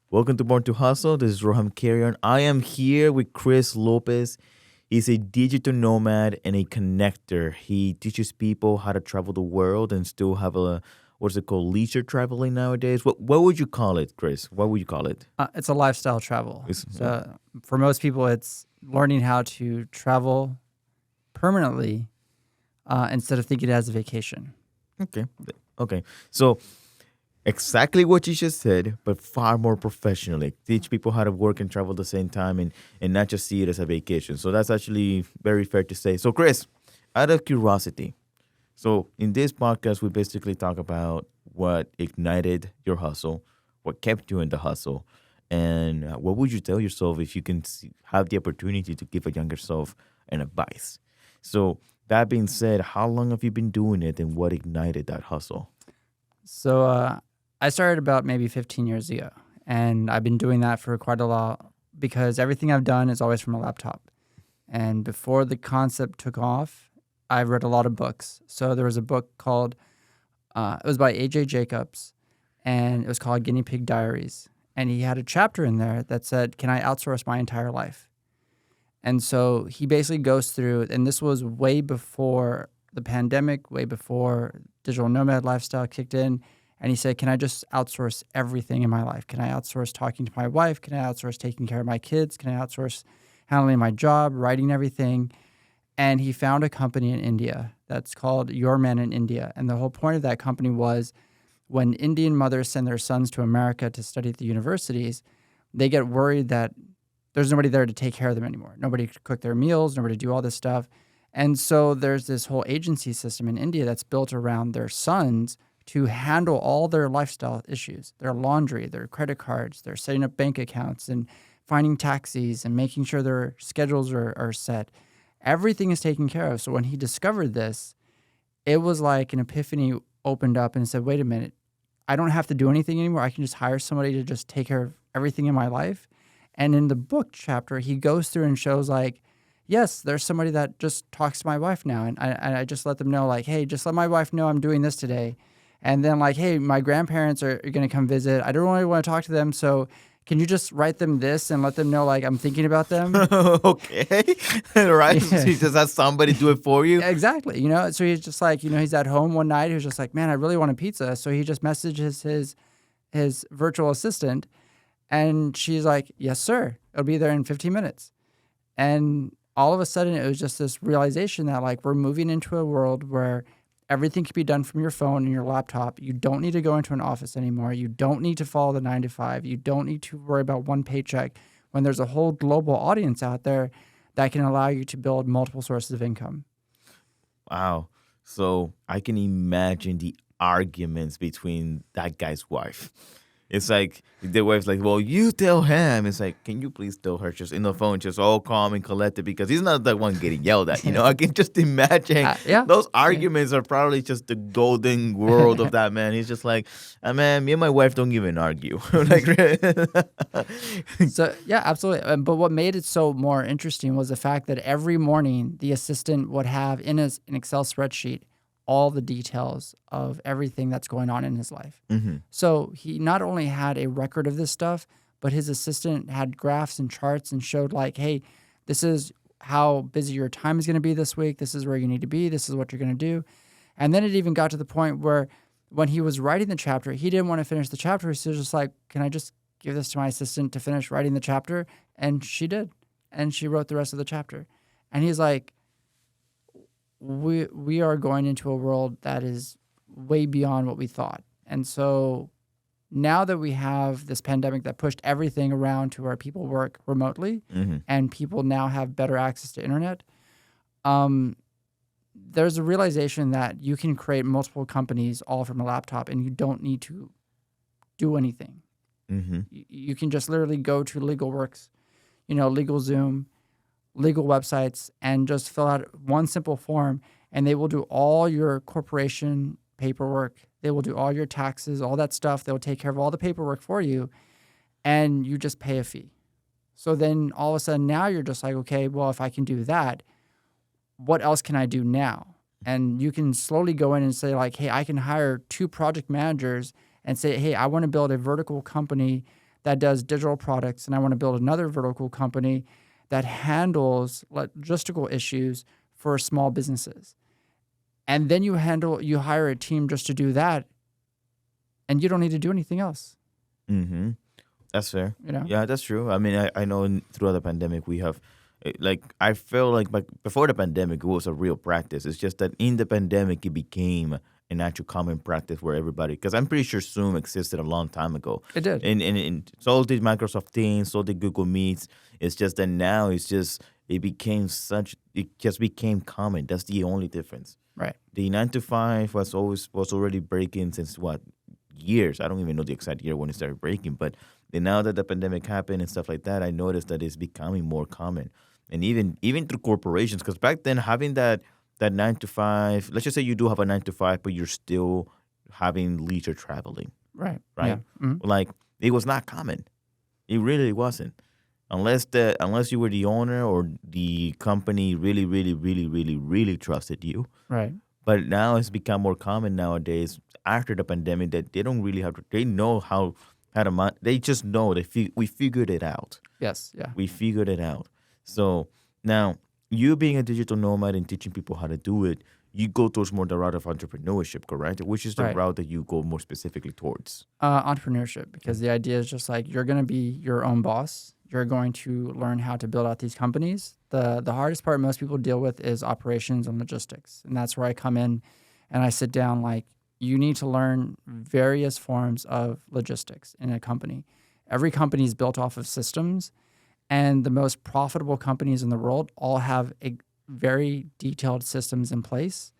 Welcome to Born to Hustle. This is Roham Carrion. I am here with Cris Lopez. He's a digital nomad and a connector. He teaches people how to travel the world and still have what's it called, leisure traveling nowadays. What would you call it, Cris? What would you call it? It's a lifestyle travel. So for most people, it's learning how to travel permanently instead of thinking it as a vacation. Okay. So exactly what you just said, but far more professionally. Teach people how to work and travel at the same time and not just see it as a vacation. So that's actually very fair to say. So, Cris, out of curiosity, so in this podcast, we basically talk about what ignited your hustle, what kept you in the hustle, and what would you tell yourself if you can have the opportunity to give a younger self an advice? So that being said, how long have you been doing it and what ignited that hustle? So I started about maybe 15 years ago, and I've been doing that for quite a while because everything I've done is always from a laptop. And before the concept took off, I've read a lot of books. So there was a book called, it was by A.J. Jacobs, and it was called Guinea Pig Diaries. And he had a chapter in there that said, can I outsource my entire life? And so he basically goes through, and this was way before the pandemic, way before digital nomad lifestyle kicked in. And he said, can I just outsource everything in my life? Can I outsource talking to my wife? Can I outsource taking care of my kids? Can I outsource handling my job, writing everything? And he found a company in India that's called Your Man in India. And the whole point of that company was when Indian mothers send their sons to America to study at the universities, they get worried that there's nobody there to take care of them anymore. Nobody to cook their meals, nobody to do all this stuff. And so there's this whole agency system in India that's built around their sons to handle all their lifestyle issues, their laundry, their credit cards, their setting up bank accounts and finding taxis and making sure their schedules are set. Everything is taken care of. So when he discovered this, it was like an epiphany opened up and said, wait a minute, I don't have to do anything anymore. I can just hire somebody to just take care of everything in my life. And in the book chapter, he goes through and shows like, yes, there's somebody that just talks to my wife now. And I just let them know like, hey, just let my wife know I'm doing this today. And then like, hey, my grandparents are going to come visit. I don't really want to talk to them. So can you just write them this and let them know like I'm thinking about them? Okay. Right. Yeah. So he just has somebody do it for you. Exactly. So he's just like, he's at home one night. He was just like, man, I really want a pizza. So he just messages his virtual assistant and she's like, yes, sir. It'll be there in 15 minutes. And all of a sudden it was just this realization that like we're moving into a world where everything can be done from your phone and your laptop. You don't need to go into an office anymore. You don't need to follow the 9 to 5. You don't need to worry about one paycheck when there's a whole global audience out there that can allow you to build multiple sources of income. Wow. So I can imagine the arguments between that guy's wife. It's like the wife's like, well, you tell him. It's like, can you please tell her just in the phone, just all calm and collected because he's not the one getting yelled at. I can just imagine those arguments are probably just the golden world of that man. He's just like, man, me and my wife don't even argue. So, yeah, absolutely. But what made it so more interesting was the fact that every morning the assistant would have in an Excel spreadsheet all the details of everything that's going on in his life. Mm-hmm. So he not only had a record of this stuff, but his assistant had graphs and charts and showed like, hey, this is how busy your time is going to be this week. This is where you need to be. This is what you're going to do. And then it even got to the point where when he was writing the chapter, he didn't want to finish the chapter. So he was just like, can I just give this to my assistant to finish writing the chapter? And she did. And she wrote the rest of the chapter. And he's like, we are going into a world that is way beyond what we thought. And so now that we have this pandemic that pushed everything around to where people work remotely and people now have better access to internet, there's a realization that you can create multiple companies all from a laptop and you don't need to do anything. Mm-hmm. You can just literally go to LegalWorks, LegalZoom, legal websites, and just fill out one simple form, and they will do all your corporation paperwork. They will do all your taxes, all that stuff. They'll take care of all the paperwork for you, and you just pay a fee. So then all of a sudden now you're just like, okay, well, if I can do that, what else can I do now? And you can slowly go in and say like, hey, I can hire 2 project managers and say, hey, I want to build a vertical company that does digital products, and I want to build another vertical company that handles logistical issues for small businesses. And then you hire a team just to do that, and you don't need to do anything else. Mm-hmm. That's fair. You know? Yeah, that's true. I mean, I know throughout the pandemic we have, I feel like before the pandemic it was a real practice. It's just that in the pandemic it became an actual common practice where everybody, because I'm pretty sure Zoom existed a long time ago. It did. And so did Microsoft Teams, so did Google Meets. It's just that now it just became common. That's the only difference. Right. The 9 to 5 was already breaking since what years? I don't even know the exact year when it started breaking, but then now that the pandemic happened and stuff like that, I noticed that it's becoming more common, and even through corporations. Because back then, having that 9 to 5, let's just say you do have a 9 to 5, but you're still having leisure traveling, Right. right? Yeah. Mm-hmm. Like it was not common. It really wasn't. Unless you were the owner or the company really, really, really, really, really trusted you. Right. But now it's become more common nowadays after the pandemic that they don't really have to. They know how to. They just know we figured it out. Yes. Yeah. We figured it out. So now you being a digital nomad and teaching people how to do it, you go towards more the route of entrepreneurship, correct? Which is the Right. route that you go more specifically towards. Entrepreneurship, because the idea is just like you're going to be your own boss. You're going to learn how to build out these companies. The hardest part most people deal with is operations and logistics. And that's where I come in and I sit down like, you need to learn various forms of logistics in a company. Every company is built off of systems, and the most profitable companies in the world all have very detailed systems in place.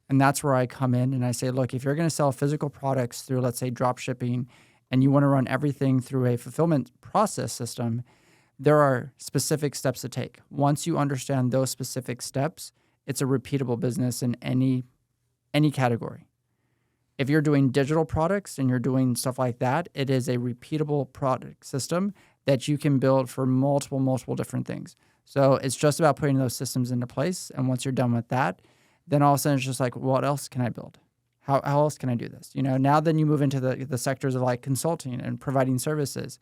And that's where I come in and I say, look, if you're going to sell physical products through, let's say, drop shipping, and you want to run everything through a fulfillment process system, there are specific steps to take. Once you understand those specific steps, it's a repeatable business in any category. If you're doing digital products and you're doing stuff like that, it is a repeatable product system that you can build for multiple different things. So it's just about putting those systems into place. And once you're done with that, then all of a sudden it's just like, what else can I build? How else can I do this? Now then you move into the sectors of like consulting and providing services.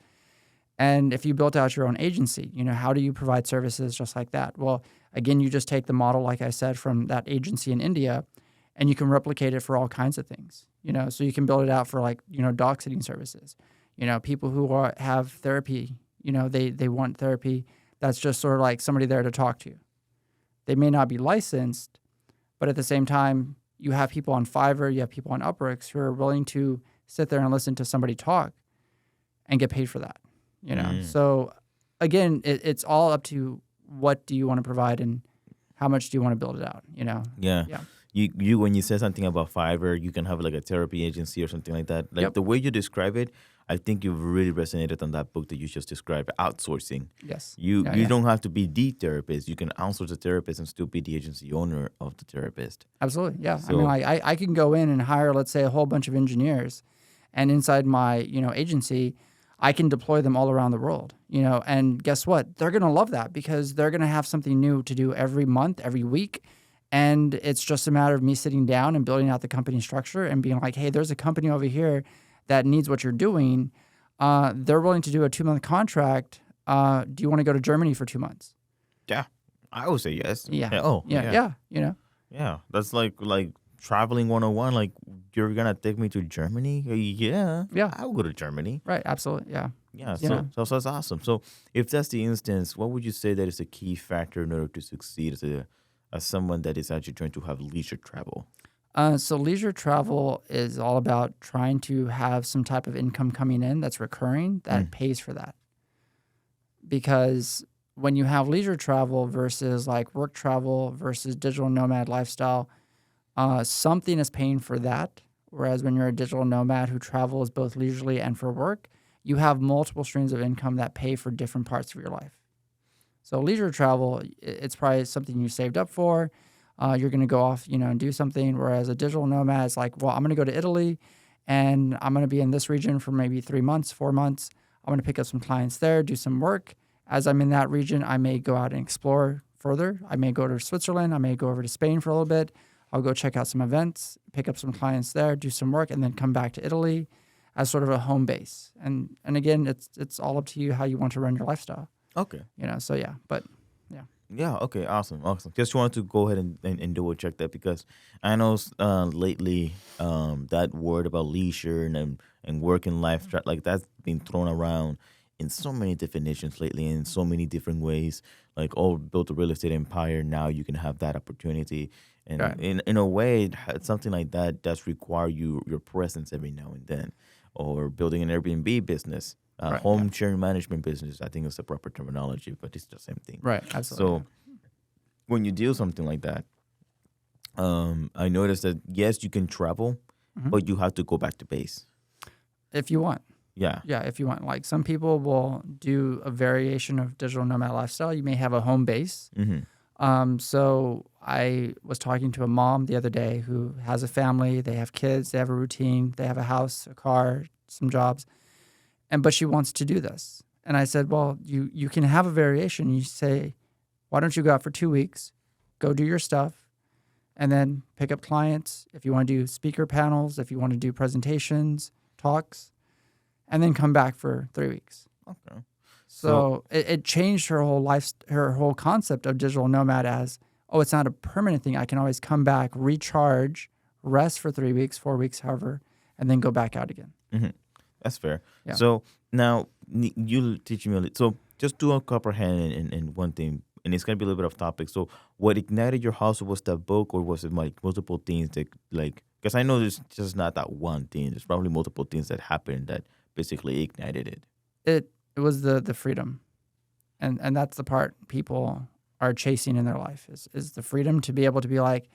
And if you built out your own agency, how do you provide services just like that? Well, again, you just take the model, like I said, from that agency in India, and you can replicate it for all kinds of things. So you can build it out for like, dog sitting services. People who have therapy, they want therapy. That's just sort of like somebody there to talk to. They may not be licensed, but at the same time, you have people on Fiverr, you have people on Upwork who are willing to sit there and listen to somebody talk and get paid for that. So again, it's all up to what do you want to provide and how much do you want to build it out, Yeah. Yeah. You when you said something about Fiverr, you can have like a therapy agency or something like that. Like Yep. the way you describe it, I think you've really resonated on that book that you just described, Outsourcing. Yes. You Yeah. don't have to be the therapist. You can outsource the therapist and still be the agency owner of the therapist. Absolutely. Yeah. So- I can go in and hire, let's say, a whole bunch of engineers, and inside my, agency, I can deploy them all around the world, and guess what? They're going to love that because they're going to have something new to do every month, every week. And it's just a matter of me sitting down and building out the company structure and being like, hey, there's a company over here that needs what you're doing. They're willing to do a 2-month contract. Do you want to go to Germany for 2 months? Yeah, I would say yes. Yeah. Oh, Yeah. Yeah, that's like traveling 101. Like, you're gonna take me to Germany? Yeah. Yeah. I'll go to Germany. Right. Absolutely. Yeah. Yeah. Yeah. So that's awesome. So if that's the instance, what would you say that is a key factor in order to succeed as someone that is actually trying to have leisure travel? So leisure travel is all about trying to have some type of income coming in that's recurring that pays for that. Because when you have leisure travel versus like work travel versus digital nomad lifestyle, something is paying for that. Whereas when you're a digital nomad who travels both leisurely and for work, you have multiple streams of income that pay for different parts of your life. So leisure travel, it's probably something you saved up for. You're going to go off, and do something. Whereas a digital nomad is like, well, I'm going to go to Italy and I'm going to be in this region for maybe 3 months, 4 months. I'm going to pick up some clients there, do some work, As I'm in that region, I may go out and explore further. I may go to Switzerland. I may go over to Spain for a little bit. I'll go check out some events, pick up some clients there, do some work, and then come back to Italy as sort of a home base. And again, it's all up to you how you want to run your lifestyle. Okay. So yeah, but yeah. Yeah. Okay. Awesome. Just wanted to go ahead and double check that because I know lately that word about leisure and work and life like that's been thrown around in so many definitions lately in so many different ways. Like, oh, built a real estate empire. Now you can have that opportunity. And Right. in a way, something like that does require your presence every now and then, or building an Airbnb business, Right, home sharing management business. I think it's the proper terminology, but it's the same thing. Right, absolutely. So when you do something like that, I noticed that yes, you can travel, but you have to go back to base. If you want. Yeah. Yeah, if you want. Like some people will do a variation of digital nomad lifestyle. You may have a home base. So I was talking to a mom the other day who has a family. They have kids. They have a routine. They have a house, a car, some jobs. But she wants to do this. And I said, well, you can have a variation. You say, why don't you go out for 2 weeks, go do your stuff, and then pick up clients. If you want to do speaker panels, if you want to do presentations, talks, and then come back for 3 weeks. Okay. So it changed her whole life, her whole concept of digital nomad as, oh, it's not a permanent thing. I can always come back, recharge, rest for 3 weeks, 4 weeks, however, and then go back out again. That's fair. Yeah. So now you teach me a little. So just to comprehend in one thing, and it's gonna be a little bit off topic. So what ignited your hustle was that book, or was it like multiple things that like? Because I know there's just not that one thing. There's probably multiple things that happened that basically ignited it. It was the freedom, and that's the part people are chasing in their life is the freedom to be able to be like,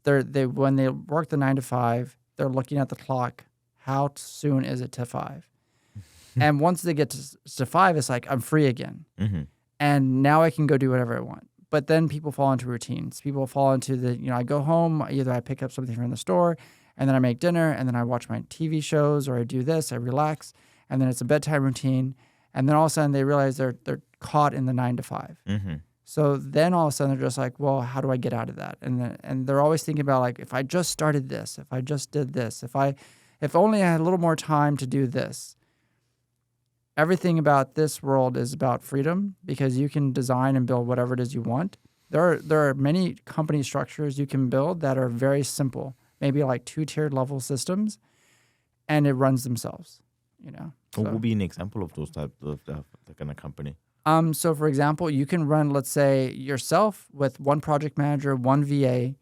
they when they work the 9 to 5, they're looking at the clock. How soon is it to 5? And once they get to 5, it's like, I'm free again. And now I can go do whatever I want. But then people fall into routines. People fall into I go home, either I pick up something from the store, and then I make dinner, and then I watch my TV shows, or I do this, I relax, and then it's a bedtime routine. And then all of a sudden they realize they're caught in the 9 to 5. So then all of a sudden they're just like, well, how do I get out of that? And they're always thinking about like, if I just started this, if I just did this, if only I had a little more time to do this. Everything about this world is about freedom because you can design and build whatever it is you want. There are many company structures you can build that are very simple, maybe like 2-tiered level systems, and it runs themselves. What would be an example of those type of that kind of company? So for example, you can run, let's say, yourself with one project manager, one VA,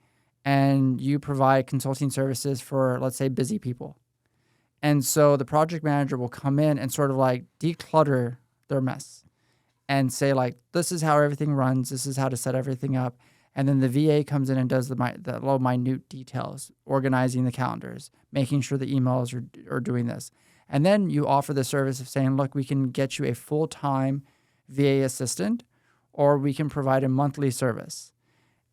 and you provide consulting services for, let's say, busy people. And so the project manager will come in and sort of like declutter their mess and say like, this is how everything runs. This is how to set everything up. And then the VA comes in and does the low minute details, organizing the calendars, making sure the emails are doing this. And then you offer the service of saying, look, we can get you a full-time VA assistant, or we can provide a monthly service.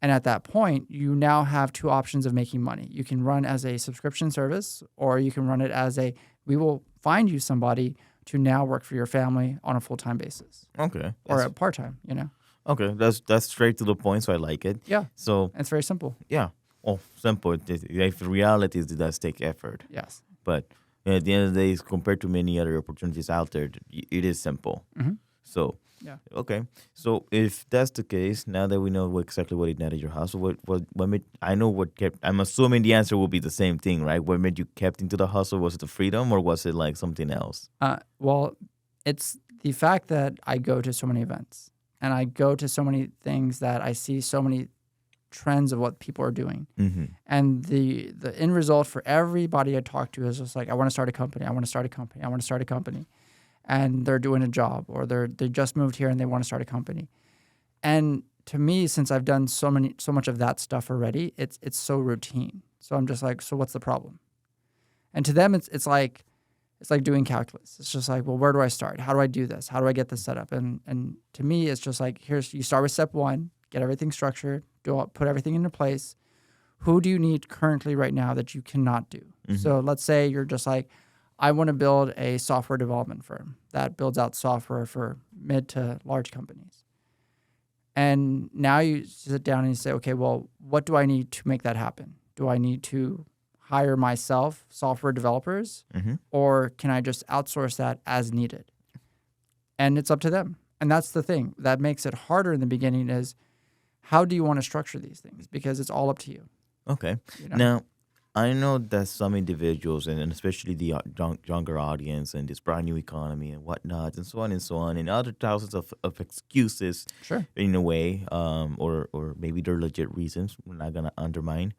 And at that point, you now have 2 options of making money. You can run as a subscription service, or you can run it as we will find you somebody to now work for your family on a full-time basis. Okay. Or a part-time, Okay, that's straight to the point, so I like it. Yeah. So And it's very simple. yeah. Oh, simple. The reality is it does take effort. Yes. But at the end of the day, compared to many other opportunities out there, it is simple. So, Yeah. okay. So if that's the case, now that we know exactly what ignited your hustle, what made, I know what kept, I'm assuming the answer will be the same thing, right? What made you kept into the hustle? Was it the freedom, or was it like something else? Well, it's the fact that I go to so many events and I go to so many things that I see so many trends of what people are doing. And the end result for everybody I talk to is just like, I want to start a company. I want to start a company. I want to start a company. And they're doing a job, or they just moved here and they want to start a company. And to me, since I've done so much of that stuff already, it's so routine. So I'm just like, so what's the problem? And to them, it's like doing calculus. It's just like, well, where do I start? How do I do this? How do I get this set up? And to me, it's just like, you start with step 1, get everything structured, put everything into place. Who do you need currently right now that you cannot do? So let's say you're just like, I want to build a software development firm that builds out software for mid to large companies. And now you sit down and you say, okay, well, what do I need to make that happen? Do I need to hire myself software developers, or can I just outsource that as needed? And it's up to them. And that's the thing that makes it harder in the beginning is how do you want to structure these things? Because it's all up to you. Okay. You know? Now, I know that some individuals, and especially the younger audience and this brand new economy and whatnot, and so on, and other thousands of excuses, Sure. in a way, or maybe they're legit reasons. We're not gonna undermine.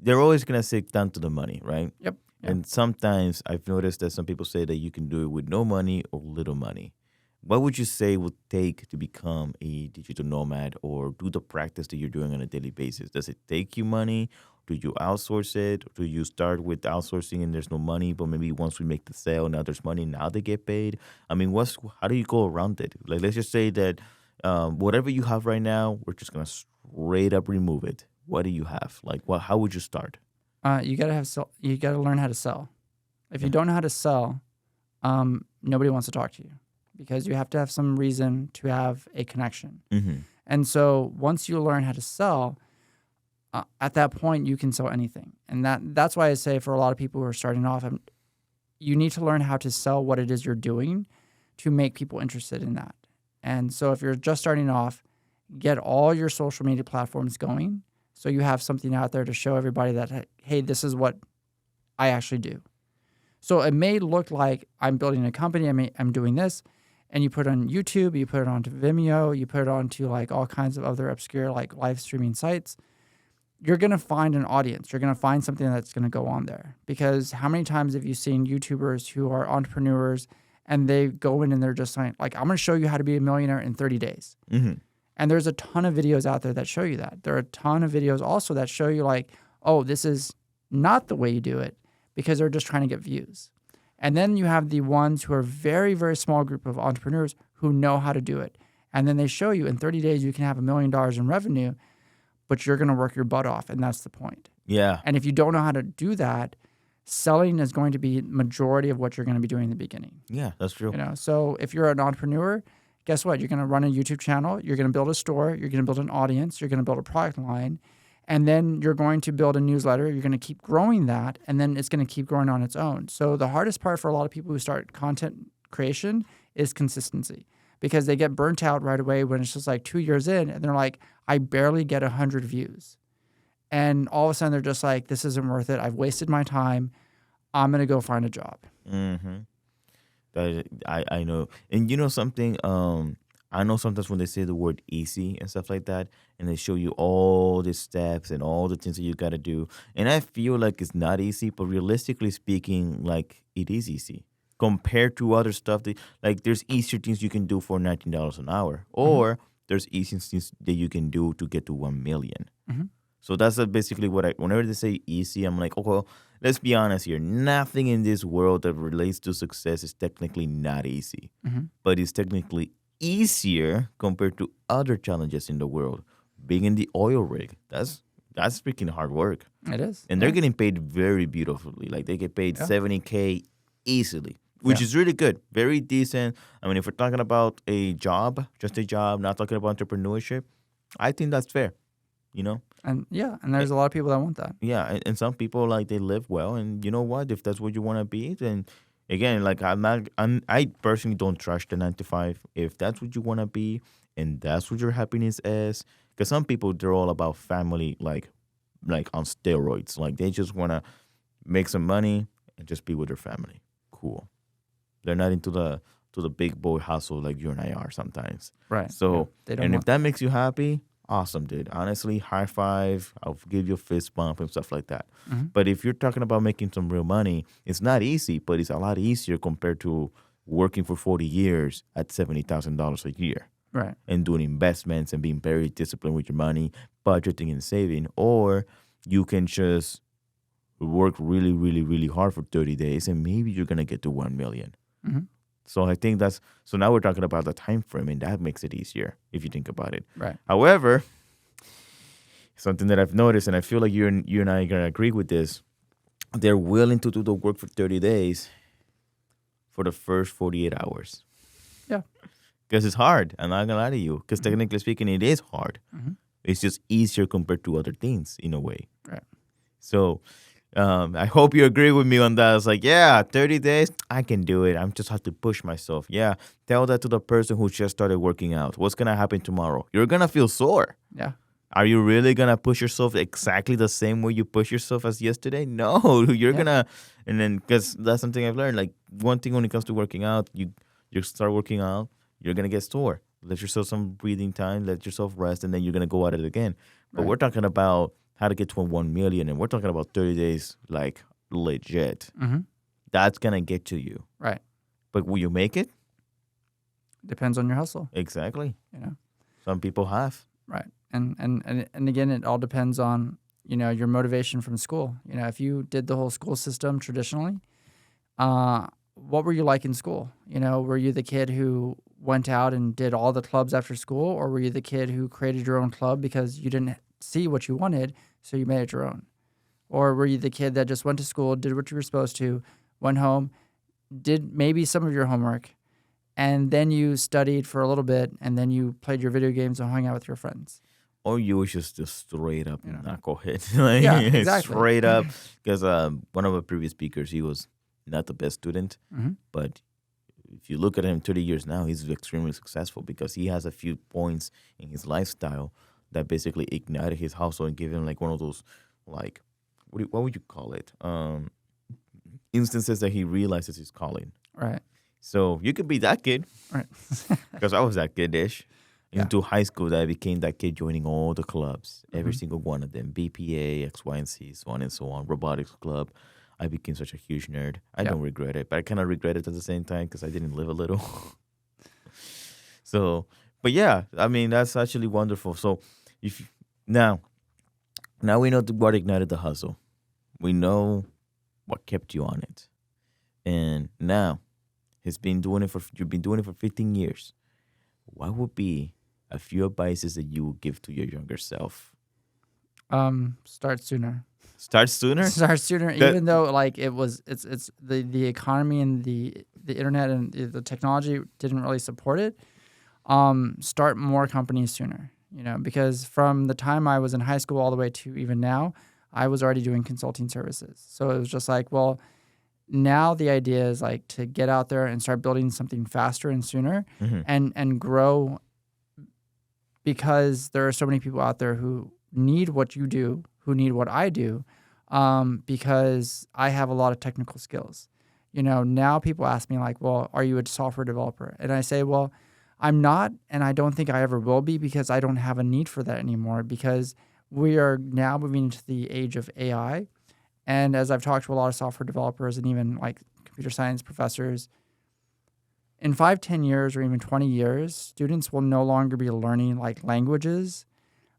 They're always gonna sit down to the money, right? Yep. And sometimes I've noticed that some people say that you can do it with no money or little money. What would you say would take to become a digital nomad or do the practice that you're doing on a daily basis? Does it take you money? Do you outsource it? Do you start with outsourcing and there's no money, but maybe once we make the sale, now there's money, now they get paid? I mean, how do you go around it? Like, let's just say that whatever you have right now, we're just going to straight up remove it. What do you have? Like, how would you start? You gotta learn how to sell. If you don't know how to sell, nobody wants to talk to you because you have to have some reason to have a connection. And so once you learn how to sell, at that point you can sell anything. And that's why I say for a lot of people who are starting off, you need to learn how to sell what it is you're doing to make people interested in that. And so if you're just starting off, get all your social media platforms going. So you have something out there to show everybody that, hey, this is what I actually do. So it may look like I'm building a company, I'm doing this, and you put it on YouTube, you put it onto Vimeo, you put it onto like all kinds of other obscure like live streaming sites. You're going to find an audience. You're going to find something that's going to go on there. Because how many times have you seen YouTubers who are entrepreneurs and they go in and they're just like, I'm going to show you how to be a millionaire in 30 days. And there's a ton of videos out there that show you that. There are a ton of videos also that show you like, oh, this is not the way you do it because they're just trying to get views. And then you have the ones who are very, very small group of entrepreneurs who know how to do it. And then they show you in 30 days you can have $1 million in revenue, but you're going to work your butt off. And that's the point. Yeah. And if you don't know how to do that, selling is going to be majority of what you're going to be doing in the beginning. Yeah, that's true. You know, so if you're an entrepreneur, guess what? You're going to run a YouTube channel. You're going to build a store. You're going to build an audience. You're going to build a product line. And then you're going to build a newsletter. You're going to keep growing that. And then it's going to keep growing on its own. So the hardest part for a lot of people who start content creation is consistency because they get burnt out right away when it's just like 2 years in and they're like, I barely get 100 views. And all of a sudden they're just like, this isn't worth it. I've wasted my time. I'm going to go find a job. I know. And you know something? I know sometimes when they say the word easy and stuff like that, and they show you all the steps and all the things that you got to do. And I feel like it's not easy, but realistically speaking, like it is easy compared to other stuff. Like there's easier things you can do for $19 an hour, or there's easier things that you can do to get to 1 million. So that's basically what whenever they say easy, I'm like, oh, well, let's be honest here. Nothing in this world that relates to success is technically not easy, but it's technically easier compared to other challenges in the world. Being in the oil rig, that's freaking hard work. It is. And they're getting paid very beautifully. Like they get paid $70K easily, which is really good. Very decent. I mean, if we're talking about a job, just a job, not talking about entrepreneurship, I think that's fair, you know? And there's a lot of people that want that. Yeah, and some people, like, they live well, and you know what? If that's what you want to be, then again, like I personally don't trust the 9 to 5. If that's what you want to be, and that's what your happiness is, because some people, they're all about family, like on steroids. Like they just want to make some money and just be with their family. Cool. They're not into the big boy hustle like you and I are sometimes. Right. So, They don't and want if that makes you happy, awesome, dude. Honestly, high five. I'll give you a fist bump and stuff like that. But if you're talking about making some real money, it's not easy, but it's a lot easier compared to working for 40 years at $70,000 a year. Right. And doing investments and being very disciplined with your money, budgeting and saving. Or you can just work really, really, really hard for 30 days and maybe you're going to get to 1 million. So I think so now we're talking about the time frame, and that makes it easier if you think about it. Right. However, something that I've noticed, and I feel like you and I are going to agree with this, they're willing to do the work for 30 days for the first 48 hours. Yeah. Because it's hard. I'm not going to lie to you. Because technically speaking, it is hard. Mm-hmm. It's just easier compared to other things in a way. Right. So I hope you agree with me on that. It's like, yeah, 30 days, I can do it. I just have to push myself. Yeah, tell that to the person who just started working out. What's going to happen tomorrow? You're going to feel sore. Yeah. Are you really going to push yourself exactly the same way you push yourself as yesterday? No, you're going to, and then, because that's something I've learned. Like, one thing when it comes to working out, you start working out, you're going to get sore. Let yourself some breathing time, let yourself rest, and then you're going to go at it again. But we're talking about how to get to 1 million, and we're talking about 30 days, like, legit. Mm-hmm. That's going to get to you. Right. But will you make it? Depends on your hustle. Exactly. You know. Some people have. Right. And again, it all depends on, your motivation from school. If you did the whole school system traditionally, what were you like in school? Were you the kid who went out and did all the clubs after school, or were you the kid who created your own club because you didn't see what you wanted, so you made it your own? Or were you the kid that just went to school, did what you were supposed to, went home, did maybe some of your homework, and then you studied for a little bit, and then you played your video games and hung out with your friends? Or you was just straight up knucklehead. Like, Yeah, exactly. Straight up. Because one of our previous speakers, he was not the best student. Mm-hmm. But if you look at him 30 years now, he's extremely successful because he has a few points in his lifestyle that basically ignited his hustle and gave him like one of those, like, what would you call it? Instances that he realizes his calling. Right. So you could be that kid. Right. Because I was that kid-ish. Yeah. Into high school, that I became that kid joining all the clubs, every single one of them, BPA, X, Y, and Z, so on and so on, robotics club. I became such a huge nerd. I don't regret it, but I kind of regret it at the same time because I didn't live a little. So, but yeah, I mean, that's actually wonderful. So now we know what ignited the hustle. We know what kept you on it. And now you've been doing it for 15 years. What would be a few advices that you would give to your younger self? Start sooner. Start sooner? Start sooner, even though like it's the economy and the internet and the technology didn't really support it. Start more companies sooner, because from the time I was in high school all the way to even now, I was already doing consulting services. So it was just like, well, now the idea is like to get out there and start building something faster and sooner and grow, because there are so many people out there who need what you do, who need what I do, because I have a lot of technical skills. Now people ask me like, well, are you a software developer? And I say, well, I'm not, and I don't think I ever will be, because I don't have a need for that anymore, because we are now moving into the age of AI. And as I've talked to a lot of software developers and even like computer science professors, in 5, 10 years, or even 20 years, students will no longer be learning like languages.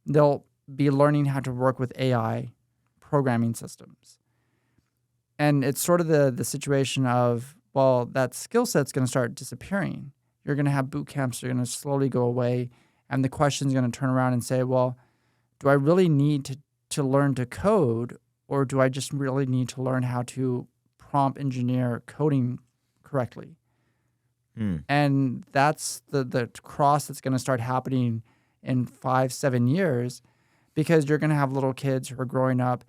They'll be learning how to work with AI programming systems. And it's sort of the situation of, well, that skill set's going to start disappearing. You're going to have boot camps that are going to slowly go away. And the question's going to turn around and say, well, do I really need to learn to code, or do I just really need to learn how to prompt engineer coding correctly? And that's the cross that's going to start happening in 5, 7 years, because you're going to have little kids who are growing up.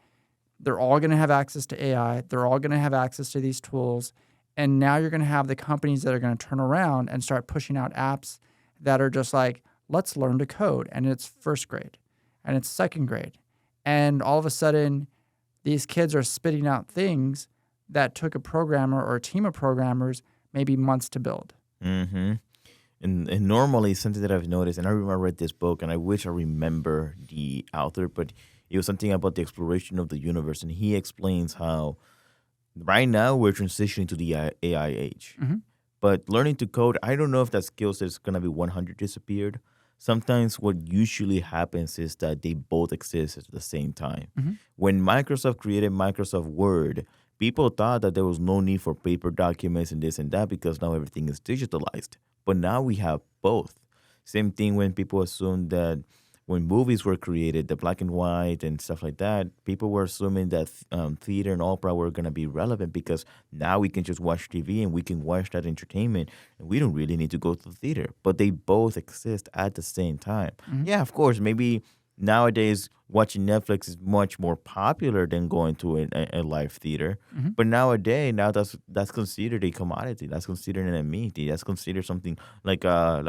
They're all going to have access to AI. They're all going to have access to these tools. And now you're going to have the companies that are going to turn around and start pushing out apps that are just like, let's learn to code. And it's first grade and it's second grade. And all of a sudden, these kids are spitting out things that took a programmer or a team of programmers maybe months to build. Mm-hmm. And normally something that I've noticed, and I remember I read this book, and I wish I remember the author, but it was something about the exploration of the universe, and he explains how right now we're transitioning to the AI age. But learning to code, I don't know if that skill set is going to be 100 disappeared. Sometimes what usually happens is that they both exist at the same time. When Microsoft created Microsoft Word, people thought that there was no need for paper documents and this and that because now everything is digitalized. But now we have both. Same thing when people assume that when movies were created, the black and white and stuff like that, people were assuming that theater and opera were going to be relevant because now we can just watch TV and we can watch that entertainment and we don't really need to go to the theater. But they both exist at the same time. Yeah, of course, maybe nowadays watching Netflix is much more popular than going to a live theater. But nowadays, now that's considered a commodity. That's considered an amenity. That's considered something like a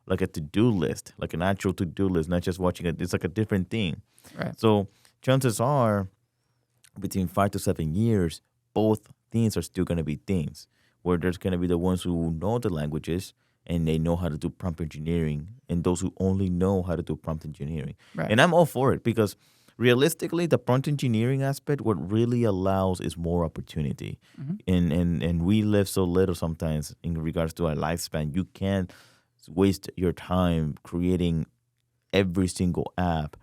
to-do list, like an actual to-do list, not just watching it. It's like a different thing. Right. So chances are, between 5 to 7 years, both things are still going to be things where there's going to be the ones who know the languages and they know how to do prompt engineering, and those who only know how to do prompt engineering. Right. And I'm all for it because realistically, the prompt engineering aspect, what really allows is more opportunity. And we live so little sometimes in regards to our lifespan. You can't waste your time creating every single app,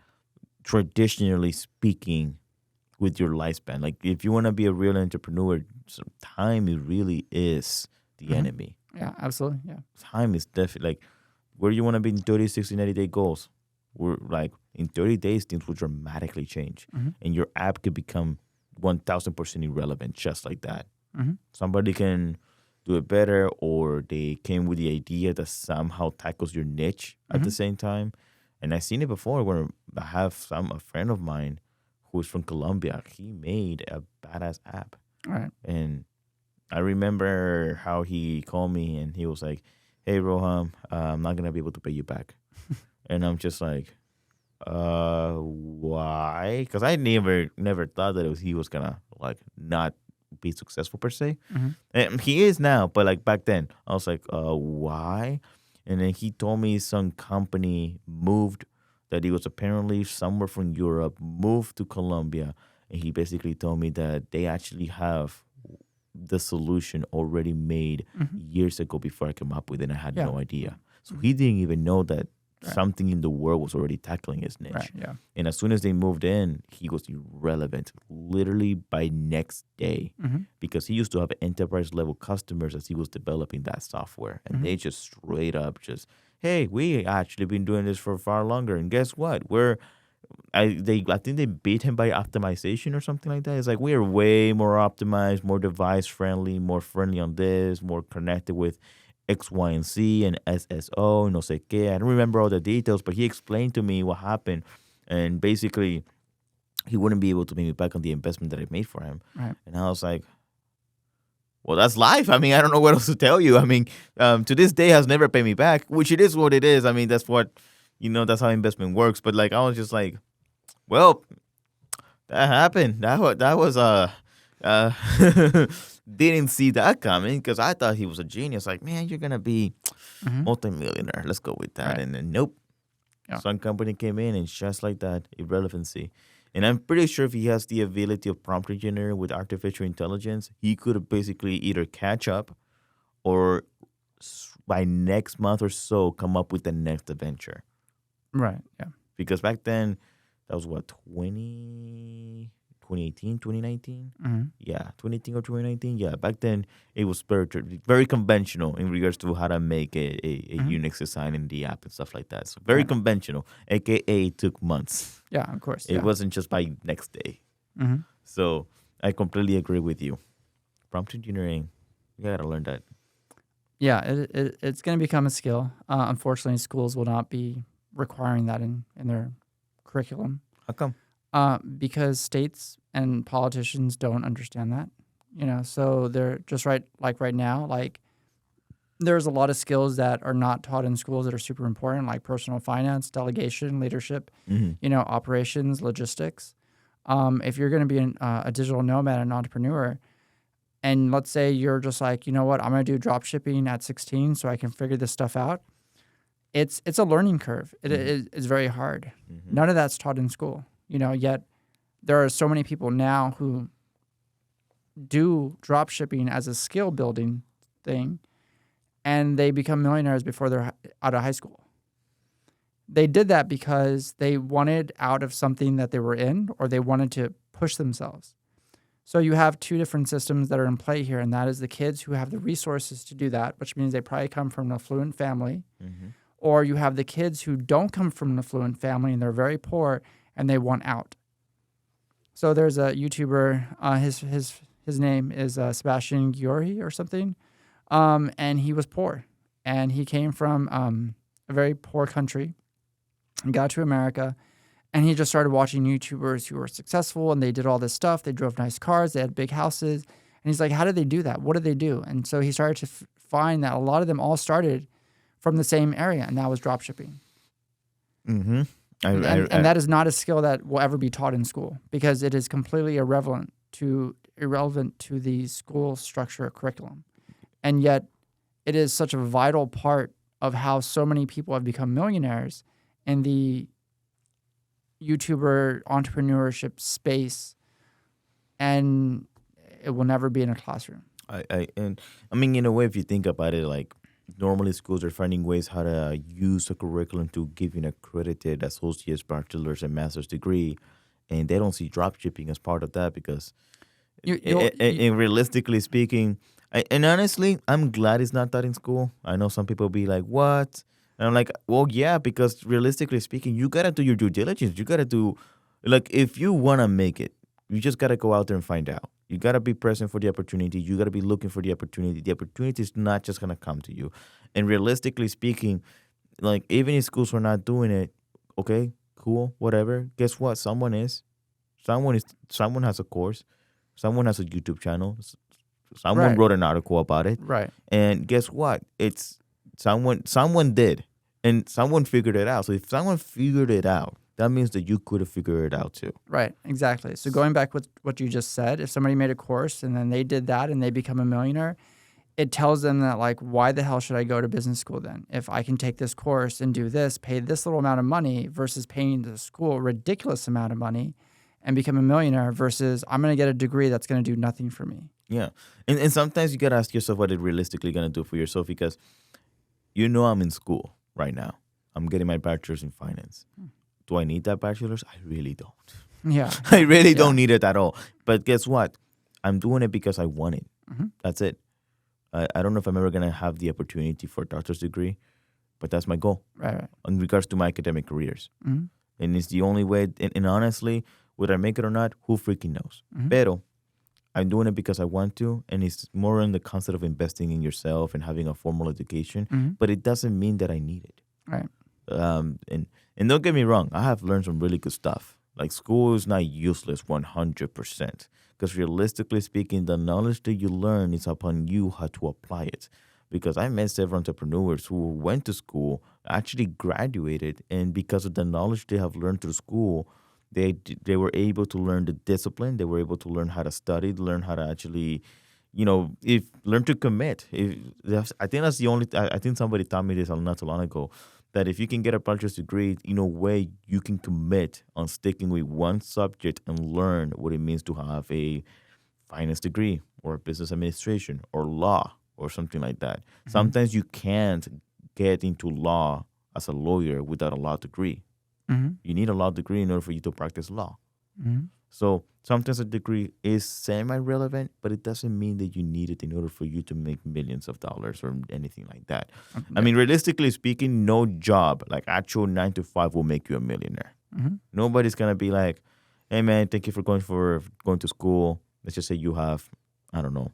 traditionally speaking, with your lifespan. Like, if you want to be a real entrepreneur, time really is the enemy. Yeah, absolutely. Yeah. Time is definitely, like, where you want to be in 30, 60, 90-day goals. We're like, in 30 days, things will dramatically change. And your app could become 1,000% irrelevant just like that. Somebody can do it better, or they came with the idea that somehow tackles your niche at the same time. And I've seen it before where I have a friend of mine who's from Colombia. He made a badass app. Right. And I remember how he called me and he was like, "Hey, Roham, I'm not going to be able to pay you back." And I'm just like, why? Because I never thought that he was going to, like, not be successful per se. And he is now, but like back then, I was like, why? And then he told me some company moved, that he was apparently somewhere from Europe, moved to Colombia, and he basically told me that they actually have the solution already made years ago before I came up with it, and I had no idea. So he didn't even know that something in the world was already tackling his niche. Right. Yeah. And as soon as they moved in, he was irrelevant literally by next day because he used to have enterprise level customers as he was developing that software. And they just straight up just, "Hey, we actually been doing this for far longer. And guess what? I think they beat him by optimization or something like that. It's like, we are way more optimized, more device friendly, more friendly on this, more connected with X, Y, and Z and SSO, no sé qué." I don't remember all the details, but he explained to me what happened. And basically, he wouldn't be able to pay me back on the investment that I made for him. Right. And I was like, well, that's life. I mean, I don't know what else to tell you. I mean, to this day, has never paid me back, which it is what it is. I mean, that's what, that's how investment works. But like, I was just like, well, that happened. That was didn't see that coming because I thought he was a genius. Like, man, you're gonna be multimillionaire. Let's go with that. Right. And then nope, some company came in and just like that, irrelevancy. And I'm pretty sure if he has the ability of prompt engineering with artificial intelligence, he could basically either catch up or by next month or so come up with the next adventure. Right. Yeah. Because back then, that was what, 2018, 2019? Yeah, 2018 or 2019. Yeah, back then it was very conventional in regards to how to make a Unix design in the app and stuff like that. So very conventional, aka it took months. Yeah, of course. It wasn't just by next day. So I completely agree with you. Prompt engineering, you gotta learn that. Yeah, it's going to become a skill. Unfortunately, schools will not be requiring that in their curriculum. How come? Because states and politicians don't understand that, so they're just right now, like there's a lot of skills that are not taught in schools that are super important, like personal finance, delegation, leadership, operations, logistics. If you're going to be a digital nomad, an entrepreneur, and let's say you're just like, you know what, I'm going to do drop shipping at 16 so I can figure this stuff out. It's a learning curve. It's very hard. None of that's taught in school. Yet there are so many people now who do drop shipping as a skill building thing, and they become millionaires before they're out of high school. They did that because they wanted out of something that they were in, or they wanted to push themselves. So you have two different systems that are in play here, and that is the kids who have the resources to do that, which means they probably come from an affluent family, or you have the kids who don't come from an affluent family and they're very poor and they want out. So there's a YouTuber, his name is Sebastian Giori or something, and he was poor, and he came from a very poor country and got to America, and he just started watching YouTubers who were successful, and they did all this stuff. They drove nice cars, they had big houses, and he's like, how did they do that? What did they do? And so he started to find that a lot of them all started from the same area, and that was drop shipping. Mm-hmm. And that is not a skill that will ever be taught in school because it is completely irrelevant to the school structure curriculum. And yet it is such a vital part of how so many people have become millionaires in the YouTuber entrepreneurship space, and it will never be in a classroom. I mean, in a way, if you think about it, like normally schools are finding ways how to use the curriculum to give you an accredited associate's, bachelor's, and master's degree, and they don't see drop shipping as part of that because, and realistically speaking, and honestly, I'm glad it's not taught in school. I know some people be like, "What?" And I'm like, "Well, yeah," because realistically speaking, you gotta do your due diligence. You gotta do, like, if you wanna make it, you just gotta go out there and find out. You got to be present for the opportunity. You got to be looking for the opportunity. The opportunity is not just going to come to you. And realistically speaking, like even if schools are not doing it, okay, cool, whatever. Guess what? Someone is. Someone has a course. Someone has a YouTube channel. Someone wrote an article about it. Right. And guess what? It's someone did. And someone figured it out. So if someone figured it out, that means that you could have figured it out too. Right, exactly. So going back with what you just said, if somebody made a course and then they did that and they become a millionaire, it tells them that, like, why the hell should I go to business school then? If I can take this course and do this, pay this little amount of money versus paying the school a ridiculous amount of money and become a millionaire versus I'm going to get a degree that's going to do nothing for me. Yeah. And sometimes you got to ask yourself what it's realistically going to do for yourself because I'm in school right now. I'm getting my bachelor's in finance. Do I need that bachelor's? I really don't. Yeah. I really don't need it at all. But guess what? I'm doing it because I want it. Mm-hmm. That's it. I don't know if I'm ever going to have the opportunity for a doctor's degree, but that's my goal Right. in regards to my academic careers. Mm-hmm. And it's the only way. And honestly, whether I make it or not, who freaking knows? Mm-hmm. Pero I'm doing it because I want to, and it's more in the concept of investing in yourself and having a formal education, Mm-hmm. but it doesn't mean that I need it. Right. And don't get me wrong, I have learned some really good stuff. Like school is not useless 100%. Because realistically speaking, the knowledge that you learn is upon you how to apply it. Because I met several entrepreneurs who went to school, actually graduated, and because of the knowledge they have learned through school, they were able to learn the discipline. They were able to learn how to study, learn how to actually, learn to commit. I think that's the only. I think somebody taught me this not too long ago. That if you can get a bachelor's degree, in a way, you can commit on sticking with one subject and learn what it means to have a finance degree or business administration or law or something like that. Mm-hmm. Sometimes you can't get into law as a lawyer without a law degree. Mm-hmm. You need a law degree in order for you to practice law. Mm-hmm. So sometimes a degree is semi-relevant, but it doesn't mean that you need it in order for you to make millions of dollars or anything like that. Okay. I mean, realistically speaking, no job, like actual 9 to 5, will make you a millionaire. Mm-hmm. Nobody's going to be like, hey, man, thank you for going to school. Let's just say you have, I don't know,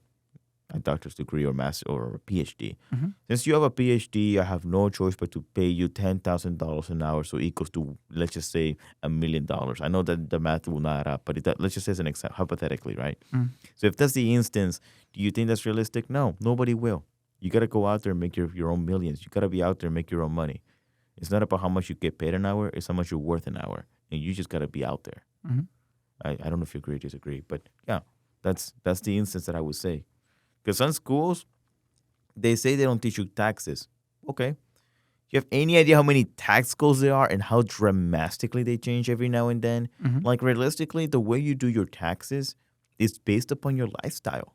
a doctor's degree or master or a PhD. Mm-hmm. Since you have a PhD, I have no choice but to pay you $10,000 an hour, so equals to, let's just say, $1 million. I know that the math will not add up, but let's just say as an example, hypothetically, right? Mm. So if that's the instance, do you think that's realistic? No, nobody will. You got to go out there and make your own millions. You got to be out there and make your own money. It's not about how much you get paid an hour. It's how much you're worth an hour. And you just got to be out there. Mm-hmm. I don't know if you agree or disagree, but yeah, that's the instance that I would say. Because some schools, they say they don't teach you taxes. Okay. You have any idea how many tax codes there are and how dramatically they change every now and then? Mm-hmm. Like realistically, the way you do your taxes is based upon your lifestyle.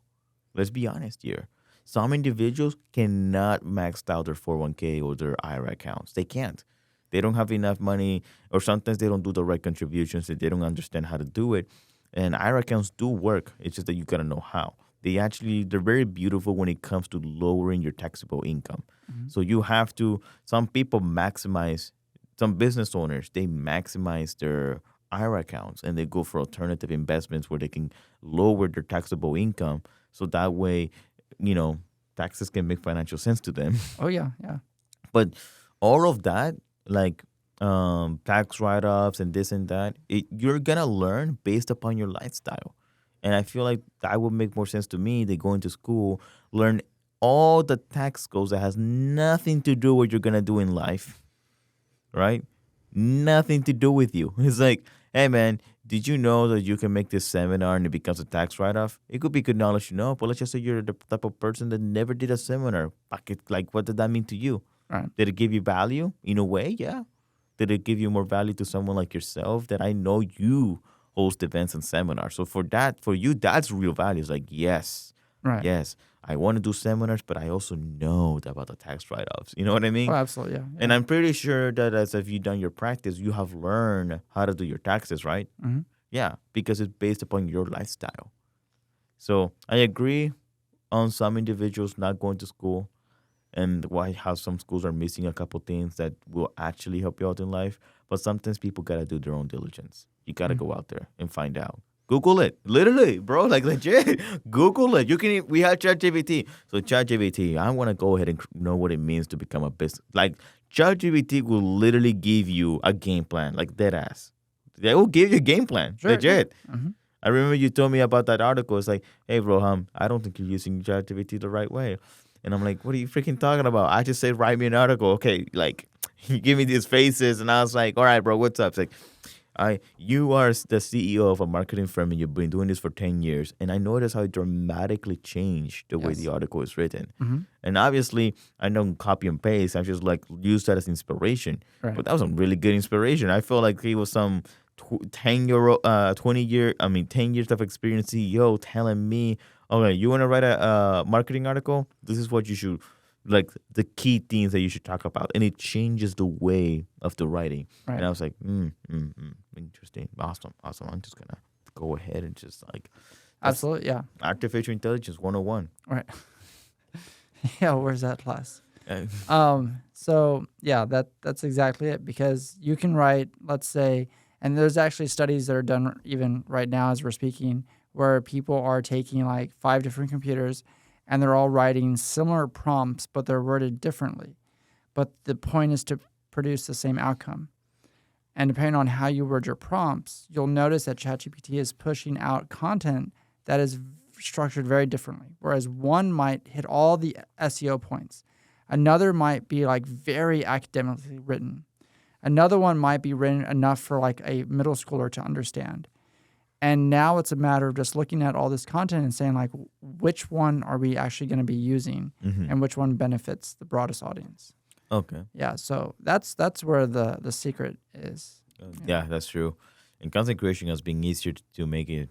Let's be honest here. Some individuals cannot max out their 401k or their IRA accounts. They can't. They don't have enough money, or sometimes they don't do the right contributions and they don't understand how to do it. And IRA accounts do work. It's just that you got to know how. they're very beautiful when it comes to lowering your taxable income. So you have to, some people maximize, some business owners, they maximize their IRA accounts and they go for alternative investments where they can lower their taxable income. So that way, taxes can make financial sense to them. Oh, yeah, yeah. But all of that, like tax write-offs and this and that, you're going to learn based upon your lifestyle. And I feel like that would make more sense to me than going to school, learn all the tax codes that has nothing to do with what you're going to do in life, right? Nothing to do with you. It's like, hey, man, did you know that you can make this seminar and it becomes a tax write-off? It could be good knowledge to know, but let's just say you're the type of person that never did a seminar. Like, what did that mean to you? Right. Did it give you value? In a way, yeah. Did it give you more value to someone like yourself that I know you host events and seminars? So for you, that's real value. It's like, yes, Right. yes, I want to do seminars, but I also know about the tax write-offs. You know what I mean? Oh, absolutely, yeah. And I'm pretty sure that as if you've done your practice, you have learned how to do your taxes, right? Mm-hmm. Yeah, because it's based upon your lifestyle. So I agree on some individuals not going to school and how some schools are missing a couple things that will actually help you out in life. But sometimes people got to do their own diligence. You got to go out there and find out. Google it. Literally, bro, like legit. Google it. We have ChatGPT. So ChatGPT, I want to go ahead and know what it means to become a business. Like ChatGPT will literally give you a game plan, like dead ass. They will give you a game plan. Sure. Legit. Mm-hmm. I remember you told me about that article. It's like, hey, Roham, I don't think you're using ChatGPT the right way. And I'm like, what are you freaking talking about? I just said, write me an article. Okay, like, you give me these faces. And I was like, all right, bro, what's up? It's like, you are the CEO of a marketing firm and you've been doing this for 10 years. And I noticed how it dramatically changed the way the article is written. Mm-hmm. And obviously, I don't copy and paste. I just like use that as inspiration. Right. But that was some really good inspiration. I feel like he was some 10 years of experience CEO telling me, okay, you want to write a marketing article? This is what you should, like the key themes that you should talk about. And it changes the way of the writing. Right. And I was like, interesting. Awesome. I'm just going to go ahead and just like. Absolutely, yeah. Artificial intelligence 101. Right. Yeah, where's that class? So, yeah, that's exactly it. Because you can write, let's say, and there's actually studies that are done even right now as we're speaking, where people are taking like 5 different computers and they're all writing similar prompts, but they're worded differently. But the point is to produce the same outcome. And depending on how you word your prompts, you'll notice that ChatGPT is pushing out content that is structured very differently. Whereas one might hit all the SEO points. Another might be like very academically written. Another one might be written enough for like a middle schooler to understand. And now it's a matter of just looking at all this content and saying like, which one are we actually going to be using and which one benefits the broadest audience? Okay. Yeah, so that's where the secret is. Yeah, that's true. And content creation has been easier to make it,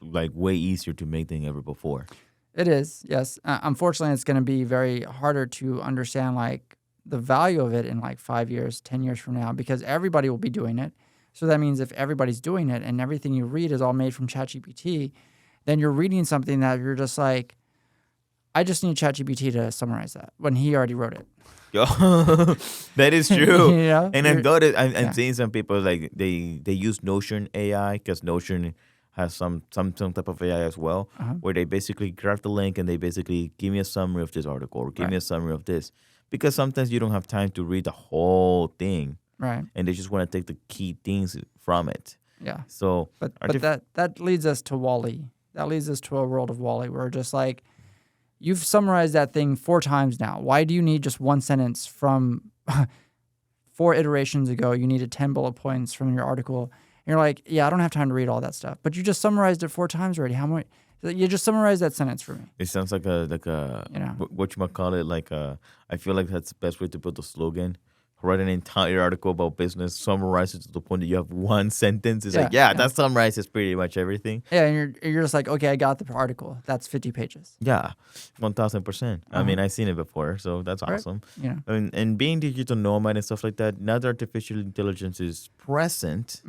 like way easier to make than ever before. It is, yes. Unfortunately, it's going to be very harder to understand like the value of it in like 5 years, 10 years from now, because everybody will be doing it. So that means if everybody's doing it and everything you read is all made from ChatGPT, then you're reading something that you're just like, I just need ChatGPT to summarize that when he already wrote it. That is true. You know? And I've noticed, I'm seeing some people like they use Notion AI because Notion has some type of AI as well, where they basically grab the link and they basically give me a summary of this article or give me a summary of this. Because sometimes you don't have time to read the whole thing. Right. And they just want to take the key things from it. Yeah. So, but that leads us to Wall-E. That leads us to a world of Wall-E where just like, you've summarized that thing 4 times now. Why do you need just one sentence from 4 iterations ago? You needed 10 bullet points from your article. And you're like, yeah, I don't have time to read all that stuff. But you just summarized it 4 times already. How much? You just summarized that sentence for me. It sounds like a whatchamacallit, I feel like that's the best way to put the slogan. Write an entire article about business, summarize it to the point that you have one sentence. It's that summarizes pretty much everything. Yeah, and you're just like, okay, I got the article. That's 50 pages. Yeah, 1,000%. I mean, I've seen it before, so that's awesome. Yeah. And being digital nomad and stuff like that, now that artificial intelligence is present,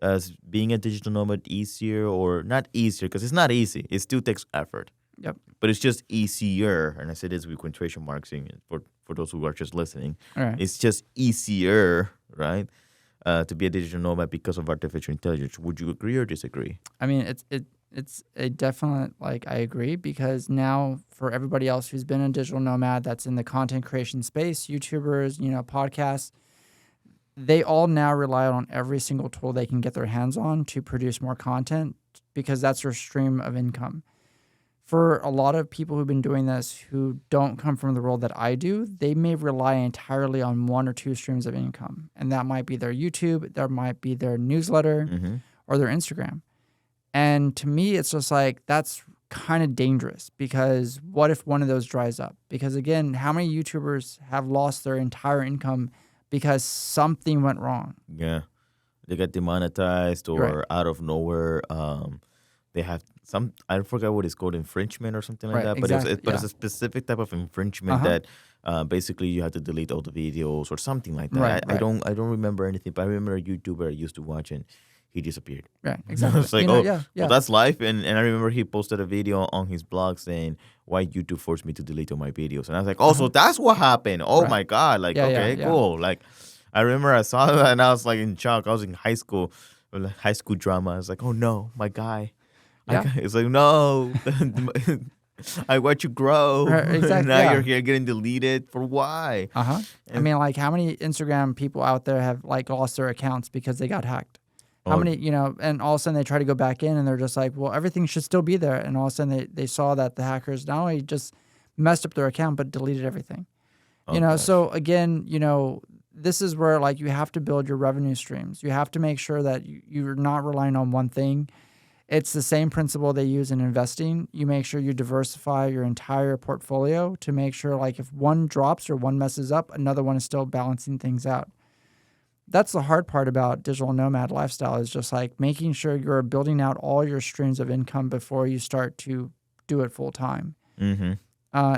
as being a digital nomad easier or not easier? Because it's not easy. It still takes effort. Yep. But it's just easier. And I say this with quotation marks for those who are just listening. All right. It's just easier, right? To be a digital nomad because of artificial intelligence. Would you agree or disagree? I mean, it's a definite, like, I agree, because now for everybody else who's been a digital nomad that's in the content creation space, YouTubers, podcasts, they all now rely on every single tool they can get their hands on to produce more content because that's their stream of income. For a lot of people who've been doing this who don't come from the world that I do, they may rely entirely on one or two streams of income. And that might be their YouTube, that might be their newsletter, or their Instagram. And to me, it's just like, that's kind of dangerous, because what if one of those dries up? Because again, how many YouTubers have lost their entire income because something went wrong? Yeah. They got demonetized or Right. out of nowhere. They have some, I forgot what it's called, infringement or something like Right, that. But exactly, it's a specific type of infringement that basically you have to delete all the videos or something like that. Right, I right. don't remember anything, but I remember a YouTuber I used to watch and he disappeared. Right, exactly. It's like, Yeah. well, that's life. And I remember he posted a video on his blog saying why YouTube forced me to delete all my videos. And I was like, oh, so that's what happened. Oh Right. my God. Like, Yeah, okay, yeah. cool. Like, I remember I saw that and I was like in shock. I was in high school drama. I was like, oh no, my guy. Yeah. It's like, no, I watch you grow. Right, exactly, Now yeah. you're here getting deleted for why? I mean, like, how many Instagram people out there have like lost their accounts because they got hacked? How Oh. many, and all of a sudden they try to go back in and they're just like, well, everything should still be there. And all of a sudden they saw that the hackers not only just messed up their account, but deleted everything. Gosh. So again, this is where, like, you have to build your revenue streams. You have to make sure that you're not relying on one thing. It's the same principle they use in investing. You make sure you diversify your entire portfolio to make sure, like, if one drops or one messes up, another one is still balancing things out. That's the hard part about digital nomad lifestyle, is just like making sure you're building out all your streams of income before you start to do it full time. Mm-hmm.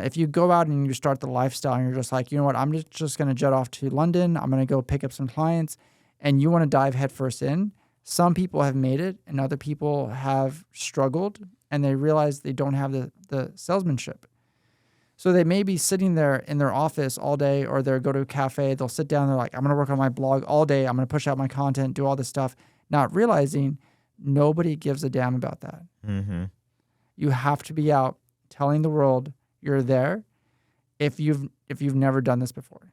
If you go out and you start the lifestyle and you're just like, you know what, I'm just going to jet off to London, I'm going to go pick up some clients, and you want to dive headfirst in, some people have made it and other people have struggled and they realize they don't have the salesmanship. So they may be sitting there in their office all day, or they'll go to a cafe, they'll sit down, they're like, I'm going to work on my blog all day, I'm going to push out my content, do all this stuff, not realizing nobody gives a damn about that. Mm-hmm. You have to be out telling the world you're there if you've never done this before.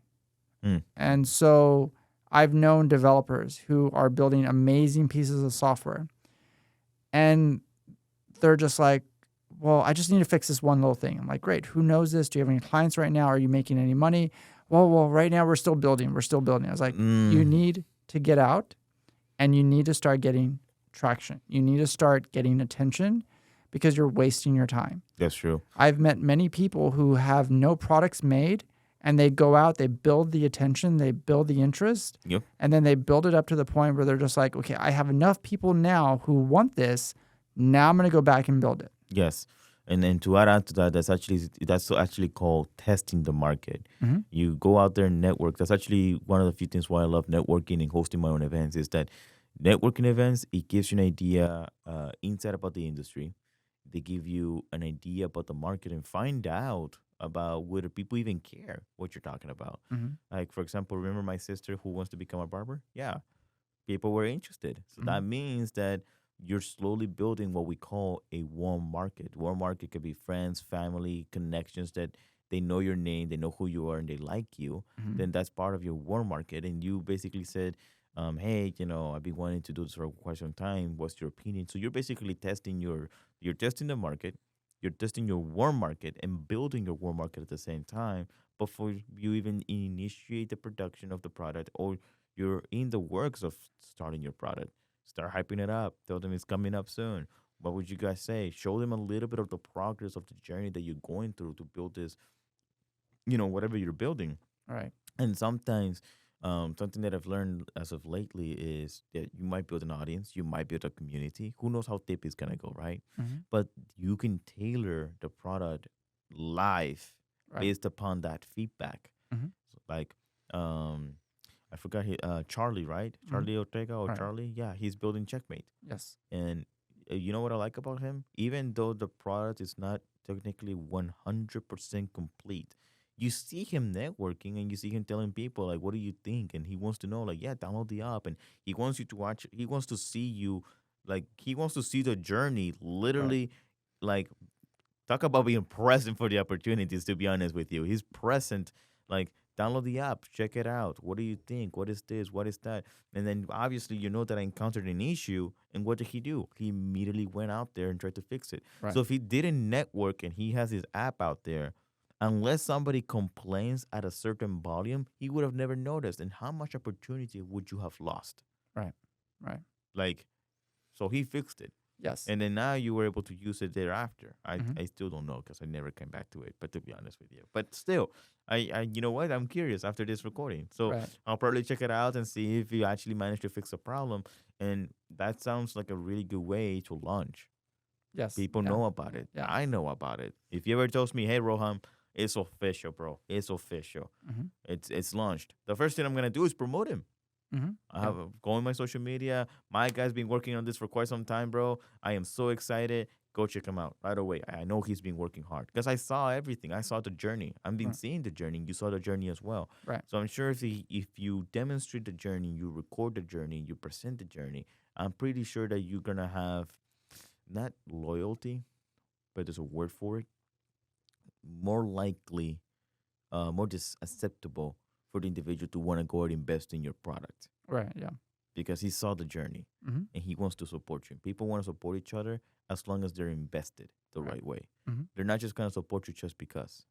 And so I've known developers who are building amazing pieces of software, and they're just like, well, I just need to fix this one little thing. I'm like, great. Who knows this? Do you have any clients right now? Are you making any money? Well, right now we're still building. I was like, you need to get out and you need to start getting traction. You need to start getting attention, because you're wasting your time. That's true. I've met many people who have no products made, and they go out, they build the attention, they build the interest, Yep. and then they build it up to the point where they're just like, okay, I have enough people now who want this. Now I'm going to go back and build it. Yes. And then to add on to that, that's actually called testing the market. Mm-hmm. You go out there and network. That's actually one of the few things why I love networking and hosting my own events, is that networking events, it gives you an idea, insight about the industry. They give you an idea about the market and find out about whether people even care what you're talking about. Mm-hmm. Like, for example, remember my sister who wants to become a barber? Yeah, people were interested. So that means that you're slowly building what we call a warm market. Warm market could be friends, family, connections that they know your name, they know who you are, and they like you. Then that's part of your warm market. And you basically said, hey, I've been wanting to do this for quite some time. What's your opinion? So you're basically you're testing the market, you're testing your warm market and building your warm market at the same time before you even initiate the production of the product, or you're in the works of starting your product. Start hyping it up. Tell them it's coming up soon. What would you guys say? Show them a little bit of the progress of the journey that you're going through to build this, whatever you're building. All right. And sometimes something that I've learned as of lately is that you might build an audience, you might build a community. Who knows how deep it's gonna go, right? But you can tailor the product live Right. based upon that feedback. Mhm. So, like, I forgot Charlie, right? Charlie Ortega or Right. Charlie? Yeah, he's building Checkmate. Yes. And you know what I like about him? Even though the product is not technically 100% complete, you see him networking and you see him telling people, like, what do you think? And he wants to know, like, yeah, download the app. And he wants you to watch, he wants to see you, like, he wants to see the journey Right. literally, like, talk about being present for the opportunities, to be honest with you. He's present, like, download the app, check it out. What do you think? What is this? What is that? And then obviously, you know that I encountered an issue. And what did he do? He immediately went out there and tried to fix it. Right. So if he didn't network and he has his app out there, unless somebody complains at a certain volume, he would have never noticed. And how much opportunity would you have lost? Right. Right. Like, so he fixed it. Yes. And then now you were able to use it thereafter. Mhm. I still don't know because I never came back to it. But to be honest with you, but still, I you know what? I'm curious after this recording, so Right. I'll probably check it out and see if you actually managed to fix a problem. And that sounds like a really good way to launch. Yes. People Yeah. know about it. Yeah. I know about it. If you ever told me, hey Roham, it's official, bro. It's official. Mhm. It's launched. The first thing I'm gonna do is promote him. Mhm. I have go on my social media. My guy's been working on this for quite some time, bro. I am so excited. Go check him out right away. I know he's been working hard because I saw everything. I saw the journey. I've been Right. seeing the journey. You saw the journey as well. Right. So I'm sure if you demonstrate the journey, you record the journey, you present the journey, I'm pretty sure that you're gonna have not loyalty, but there's a word for it. More likely, more just acceptable for the individual to want to go and invest in your product Right. Yeah. because he saw the journey Mhm. and he wants to support you. People want to support each other as long as they're invested the Right. right way. Mhm. They're not just going to support you just because.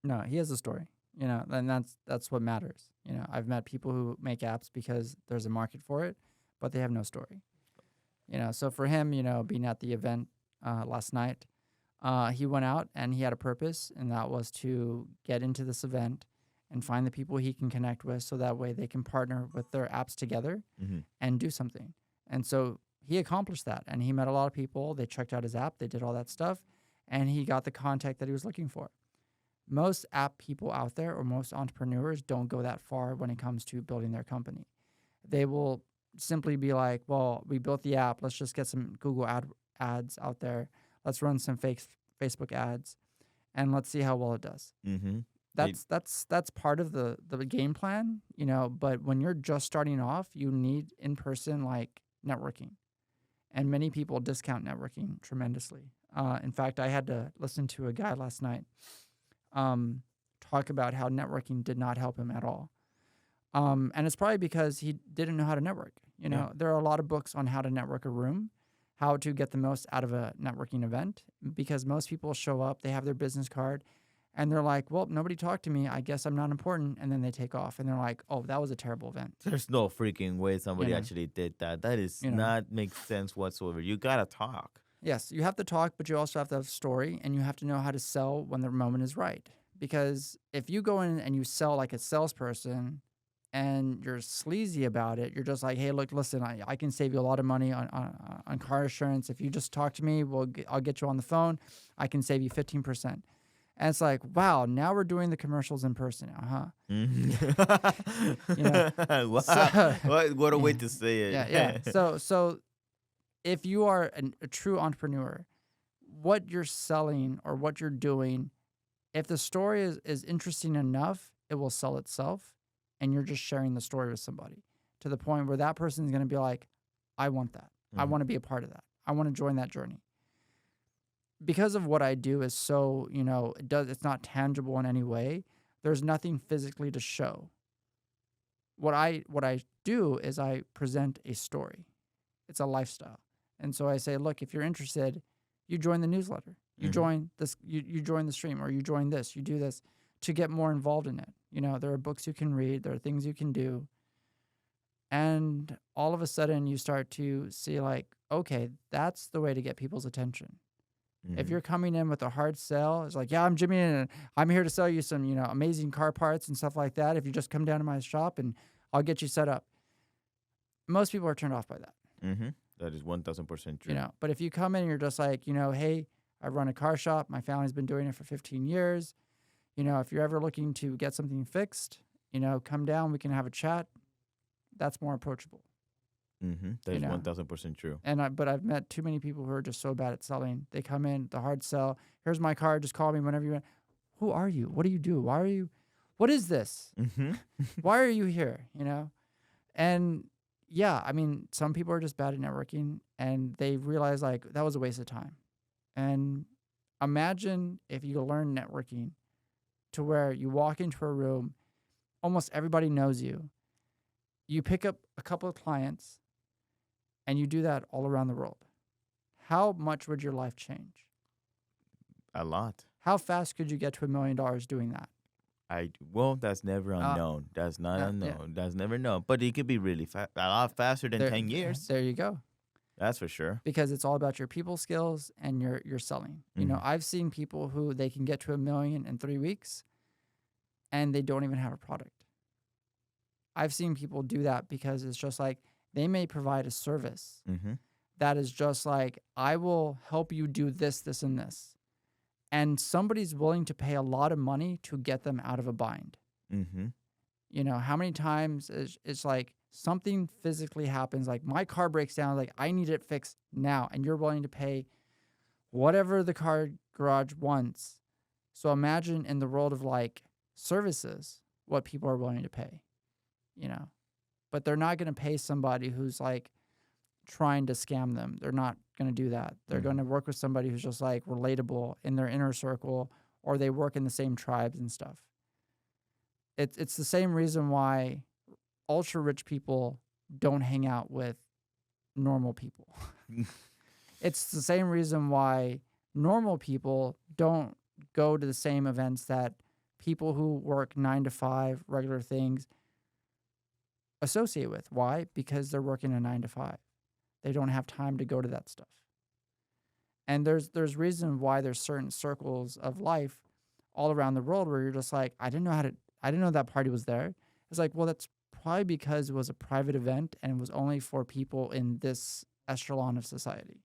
No, he has a story. And that's what matters. I've met people who make apps because there's a market for it, but they have no story. So for him, being at the event last night, he went out and he had a purpose, and that was to get into this event and find the people he can connect with, so that way they can partner with their apps together Mm-hmm. and do something. And so he accomplished that, and he met a lot of people. They checked out his app, they did all that stuff, and he got the contact that he was looking for. Most app people out there, or most entrepreneurs, don't go that far when it comes to building their company. They will simply be like, well, we built the app, let's just get some Google ads out there, let's run some fake Facebook ads, and let's see how well it does. Mm-hmm. That's part of the game plan, but when you're just starting off, you need in-person, like, networking. And many people discount networking tremendously. In fact, I had to listen to a guy last night talk about how networking did not help him at all. And it's probably because he didn't know how to network. Yeah. There are a lot of books on how to network a room, how to get the most out of a networking event, because most people show up, they have their business card, and they're like, well, nobody talked to me, I guess I'm not important, and then they take off, and they're like, oh, that was a terrible event. There's no freaking way somebody You know. actually did that. That is You know. not make sense whatsoever. You got to talk. Yes, you have to talk, but you also have to have a story, and you have to know how to sell when the moment is right. Because if you go in and you sell like a salesperson and you're sleazy about it, you're just like, hey, look, listen, I can save you a lot of money on car insurance. If you just talk to me, I'll get you on the phone. I can save you 15%. And it's like, wow, now we're doing the commercials in person. Wow. So- what a way to say it. Yeah. So if you are a true entrepreneur, what you're selling or what you're doing, if the story is interesting enough, it will sell itself, and you're just sharing the story with somebody to the point where that person is going to be like, I want that. I Mhm. want to be a part of that. I want to join that journey. Because of what I do is so, it's not tangible in any way. There's nothing physically to show. What I do is I present a story. It's a lifestyle. And so I say, look, if you're interested, you join the newsletter. You Mhm. join this. You join the stream, or you join this. You do this to get more involved in it. There are books you can read. There are things you can do. And all of a sudden, you start to see, like, okay, that's the way to get people's attention. If Mhm. you're coming in with a hard sell, it's like, yeah, I'm Jimmy, and I'm here to sell you some, amazing car parts and stuff like that. If you just come down to my shop, and I'll get you set up. Most people are turned off by that. Mm-hmm. That is 1,000% true. But if you come in and you're just like, hey, I run a car shop. My family's been doing it for 15 years. If you're ever looking to get something fixed, come down. We can have a chat. that's more approachable. That's 1,000% true. But I've met too many people who are just so bad at selling. They come in, the hard sell. Here's my card. Just call me whenever you want. Who are you? What do you do? Why are you? What is this? Why are you here? And yeah, I mean, some people are just bad at networking, and they realize like that was a waste of time. And imagine if you learn networking to where you walk into a room, almost everybody knows you. You pick up a couple of clients, and you do that all around the world. How much would your life change? A lot. How fast could you get to $1 million doing that? Well, that's never unknown. That's not unknown. Yeah. That's never known. But it could be really a lot faster than 10 years. There you go. That's for sure. Because it's all about your people skills and your selling. I've seen people who they can get to $1 million in 3 weeks, and they don't even have a product. I've seen people do that because it's just like they may provide a service that is just like, I will help you do this, this, and this. And somebody's willing to pay a lot of money to get them out of a bind. How many times it's like something physically happens, like my car breaks down, like I need it fixed now, and you're willing to pay whatever the car garage wants. So imagine in the world of like services, what people are willing to pay, but they're not going to pay somebody who's like trying to scam them. They're not going to do that. They're going to work with somebody who's just like relatable in their inner circle, or they work in the same tribes and stuff. It's the same reason why ultra rich people don't hang out with normal people. It's the same reason why normal people don't go to the same events that people who work 9 to 5 regular things associate with. Why? Because they're working a 9 to 5. They don't have time to go to that stuff. And there's reason why there's certain circles of life all around the world where you're just like, I didn't know that party was there. It's like, well, that's probably because it was a private event and it was only for people in this echelon of society.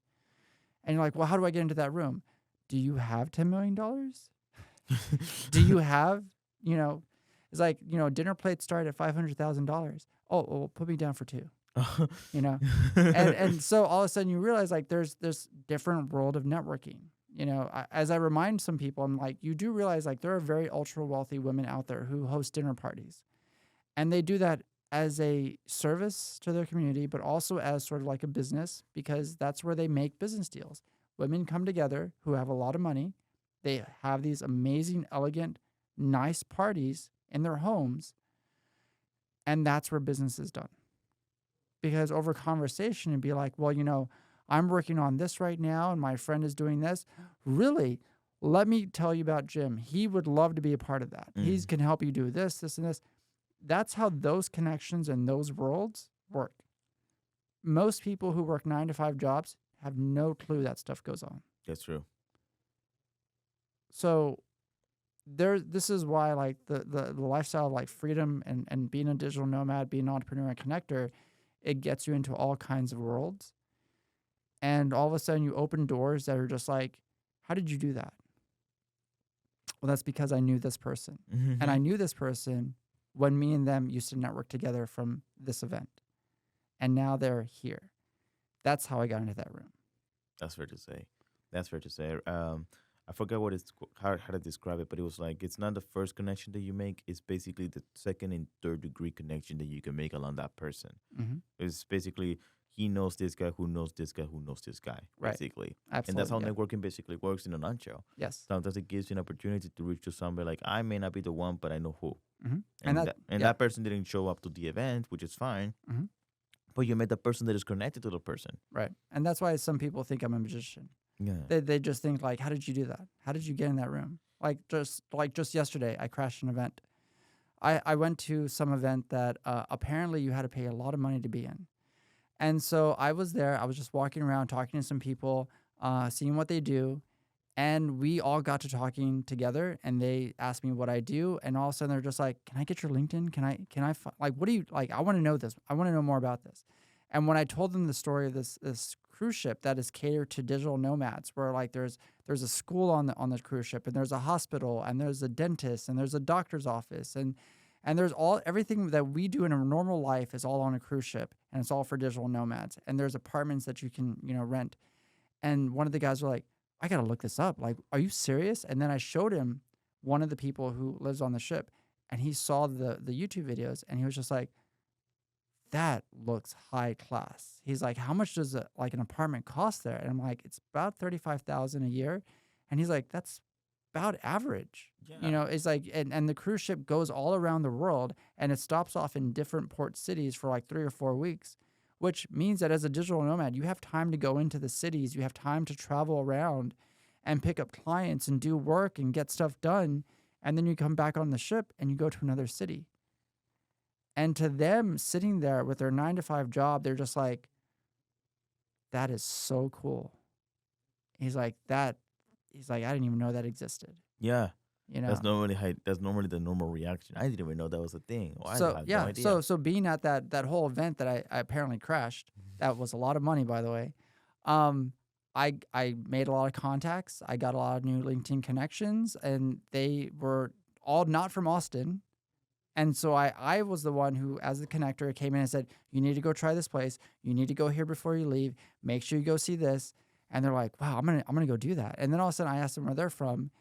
And you're like, well, how do I get into that room? Do you have $10 million? Do you have, it's like, dinner plates start at $500,000. Oh, well, put me down for 2. And so all of a sudden you realize like there's this different world of networking. As I remind some people, I'm like, you do realize like there are very ultra wealthy women out there who host dinner parties, and they do that as a service to their community, but also as sort of like a business, because that's where they make business deals. Women come together who have a lot of money. They have these amazing, elegant, nice parties in their homes, and that's where business is done. Because over conversation, it'd be like, well, I'm working on this right now, and my friend is doing this. Really? Let me tell you about Jim. He would love to be a part of that. He can help you do this, this, and this. That's how those connections and those worlds work. Most people who work 9 to 5 jobs have no clue that stuff goes on. That's true. So this is why like the lifestyle of like freedom and being a digital nomad, being an entrepreneur and connector, it gets you into all kinds of worlds. And all of a sudden you open doors that are just like, how did you do that? Well, that's because I knew this person. And I knew this person when me and them used to network together from this event. And now they're here. That's how I got into that room. That's fair to say. I forgot how to describe it, but it was like, it's not the first connection that you make. It's basically the second and third degree connection that you can make along that person. It's basically, he knows this guy who knows this guy who knows this guy, basically. Right. Absolutely, and that's how networking basically works in a nutshell. Yes. Sometimes it gives you an opportunity to reach to somebody like, I may not be the one, but I know who. And that person didn't show up to the event, which is fine. But you met the person that is connected to the person. Right. And that's why some people think I'm a magician. Yeah. They just think like, how did you do that? How did you get in that room? Like just yesterday, I crashed an event. I went to some event that apparently you had to pay a lot of money to be in. And so I was there. I was just walking around, talking to some people, seeing what they do. And we all got to talking together, and they asked me what I do. And all of a sudden they're just like, can I get your LinkedIn? Can I like, what do you like? I want to know this. I want to know more about this. And when I told them the story of this cruise ship that is catered to digital nomads, where like there's a school on the cruise ship, and there's a hospital, and there's a dentist, and there's a doctor's office, and And there's everything that we do in a normal life is all on a cruise ship, and it's all for digital nomads. And there's apartments that you can, rent. And one of the guys were like, I got to look this up. Like, are you serious? And then I showed him one of the people who lives on the ship, and he saw the YouTube videos, and he was just like, that looks high class. He's like, how much does like an apartment cost there? And I'm like, it's about $35,000 a year. And he's like, that's about average. Yeah. It's like, and the cruise ship goes all around the world, and it stops off in different port cities for like 3 or 4 weeks, which means that as a digital nomad, you have time to go into the cities, you have time to travel around and pick up clients and do work and get stuff done. And then you come back on the ship and you go to another city. And to them, sitting there with their 9-to-5 job, they're just like, that is so cool. He's like, I didn't even know that existed. Yeah. That's normally the normal reaction. I didn't even know that was a thing. I had no idea. So being at that whole event that I apparently crashed, that was a lot of money, by the way. I made a lot of contacts. I got a lot of new LinkedIn connections, and they were all not from Austin. And so I was the one who, as the connector, came in and said, you need to go try this place. You need to go here before you leave. Make sure you go see this. And they're like, wow, I'm gonna go do that. And then all of a sudden I asked them where they're from.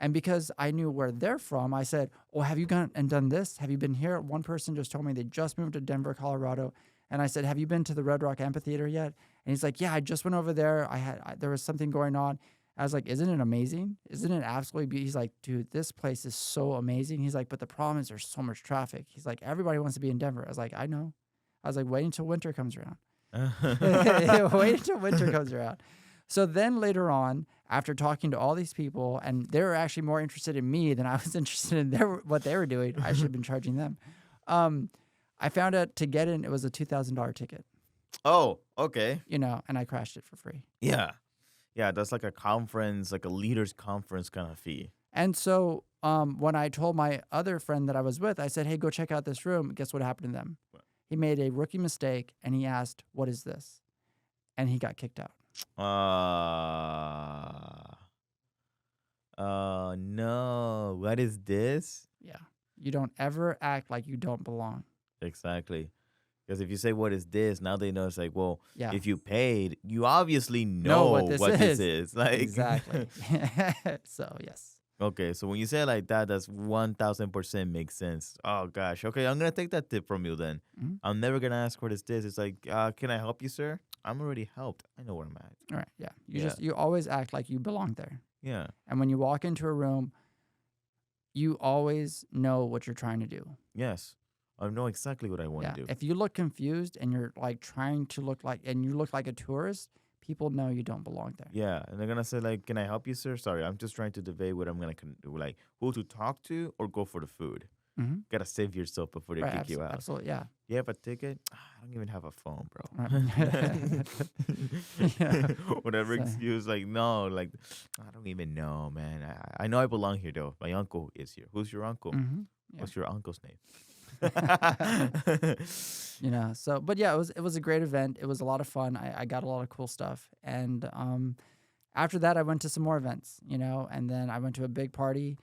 And because I knew where they're from, I said, well, have you gone and done this? Have you been here? One person just told me they just moved to Denver, Colorado. And I said, have you been to the Red Rock Amphitheater yet? And he's like, yeah, I just went over there. There was something going on. I was like, isn't it amazing? Isn't it absolutely beautiful? He's like, dude, this place is so amazing. He's like, but the problem is there's so much traffic. He's like, everybody wants to be in Denver. I was like, I know. I was like, wait until winter comes around. Wait until winter comes around. So then later on, after talking to all these people, and they were actually more interested in me than I was interested in what they were doing. I should have been charging them. I found out to get in, it was a $2,000 ticket. Oh, okay. And I crashed it for free. Yeah. Yeah, that's like a conference, like a leaders conference kind of fee. And so when I told my other friend that I was with, I said, hey, go check out this room. Guess what happened to them? He made a rookie mistake, and he asked, what is this? And he got kicked out. No. What is this? Yeah. You don't ever act like you don't belong. Exactly. Because if you say, what is this? Now they know it's like, well, yeah. If you paid, you obviously know what this is. Like, exactly. So, yes. Okay. So when you say it like that, that's 1,000% makes sense. Oh, gosh. Okay. I'm going to take that tip from you then. Mm-hmm. I'm never going to ask what is this. It's like, can I help you, sir? I'm already helped. I know where I'm at. All right. Yeah. You always act like you belong there. Yeah. And when you walk into a room, you always know what you're trying to do. Yes. I know exactly what I want to do. If you look confused and you're like trying to look like a tourist, people know you don't belong there. Yeah, and they're gonna say like, "Can I help you, sir?" Sorry, I'm just trying to debate what I'm gonna do, like who to talk to or go for the food. Mm-hmm. Gotta save yourself before they kick you out. Absolutely, yeah. You have a ticket? I don't even have a phone, bro. Whatever excuse, like no, like I don't even know, man. I know I belong here though. My uncle is here. Who's your uncle? Mm-hmm. Yeah. What's your uncle's name? So but yeah, it was a great event. It was a lot of fun. I got a lot of cool stuff. And after that I went to some more events, and then I went to a big party,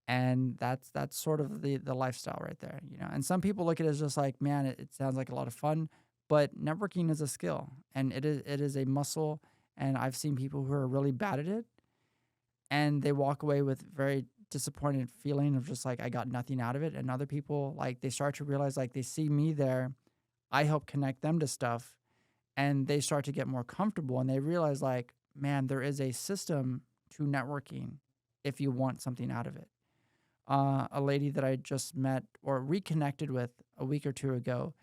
and that's sort of the lifestyle right there, And some people look at it as just like, man, it sounds like a lot of fun, but networking is a skill, and it is a muscle, and I've seen people who are really bad at it and they walk away with very disappointed feeling of just like, I got nothing out of it. And other people, like, they start to realize, like, they see me there, I help connect them to stuff, and they start to get more comfortable, and they realize, like, man, there is a system to networking if you want something out of it. A lady that I just met or reconnected with a week or two ago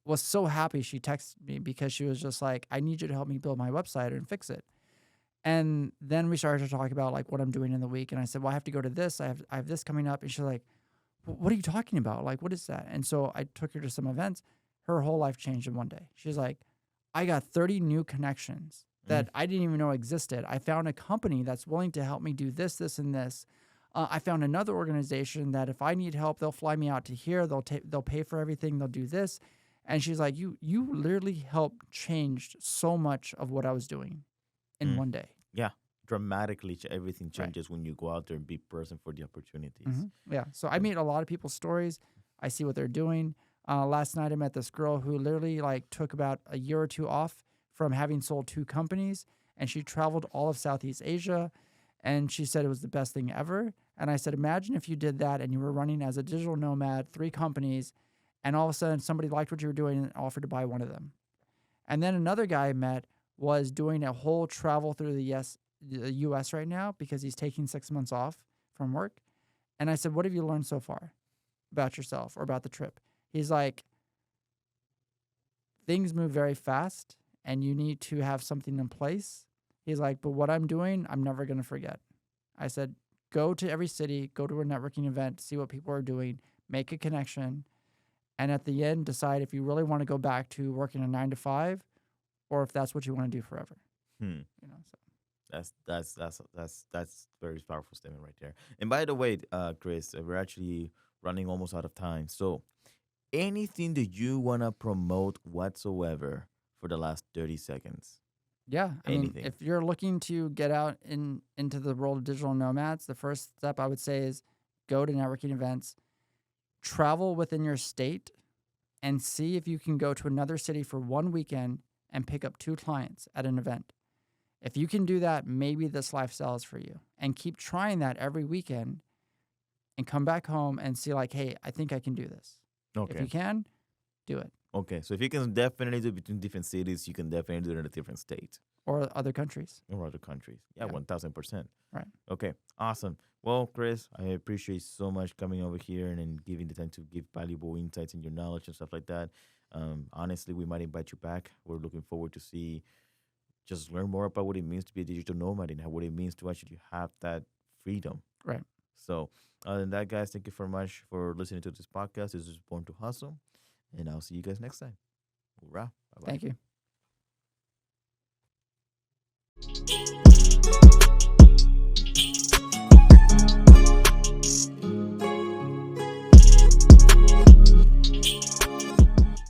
was so happy. She texted me because she was just like, I need you to help me build my website and fix it. And then we started to talk about like what I'm doing in the week. And I said, well, I have to go to this. I have this coming up. And she's like, what are you talking about? Like, what is that? And so I took her to some events. Her whole life changed in one day. She's like, I got 30 new connections that I didn't even know existed. I found a company that's willing to help me do this, this, and this. I found another organization that if I need help, they'll fly me out to here. They'll pay for everything. They'll do this. And she's like, you literally helped change so much of what I was doing in one day. Yeah. dramatically everything Right. changes when you go out there and be present for the opportunities. Yeah. So I meet a lot of people's stories. I see what they're doing. Last night I met this girl who literally like took about a year or two off from having sold 2 companies, and she traveled all of Southeast Asia, and she said it was the best thing ever. And I said, imagine if you did that and you were running as a digital nomad 3 companies, and all of a sudden somebody liked what you were doing and offered to buy one of them. And then another guy I met was doing a whole travel through the US right now because he's taking 6 months off from work. And I said, what have you learned so far about yourself or about the trip? He's like, things move very fast and you need to have something in place. He's like, but what I'm doing, I'm never going to forget. I said, go to every city, go to a networking event, see what people are doing, make a connection. And at the end, decide if you really want to go back to working a 9 to 5 or if that's what you want to do forever. Hmm. You know, so. That's very powerful statement right there. And by the way, Chris, we're actually running almost out of time. So anything that you want to promote whatsoever for the last 30 seconds? Yeah. I mean, Anything. if you're looking to get out into the world of digital nomads, the first step I would say is go to networking events, travel within your state, and see if you can go to another city for one weekend and pick up 2 clients at an event. If you can do that, maybe this lifestyle is for you. And keep trying that every weekend and come back home and see like, hey, I think I can do this. Okay. If you can, do it. Okay. So if you can definitely do it between different cities, you can definitely do it in a different state Or other countries. or other countries. Yeah, Yeah. 1000%. Right. Okay. Awesome. Well, Chris, I appreciate so much coming over here and giving the time to give valuable insights and your knowledge and stuff like that. Honestly, we might invite you back. We're looking forward to see, just learn more about what it means to be a digital nomad and what it means to actually have that freedom. Right. So, other than that, guys, thank you very much for listening to this podcast. This is Born to Hustle, and I'll see you guys next time. Hoorah. Bye-bye. Thank you.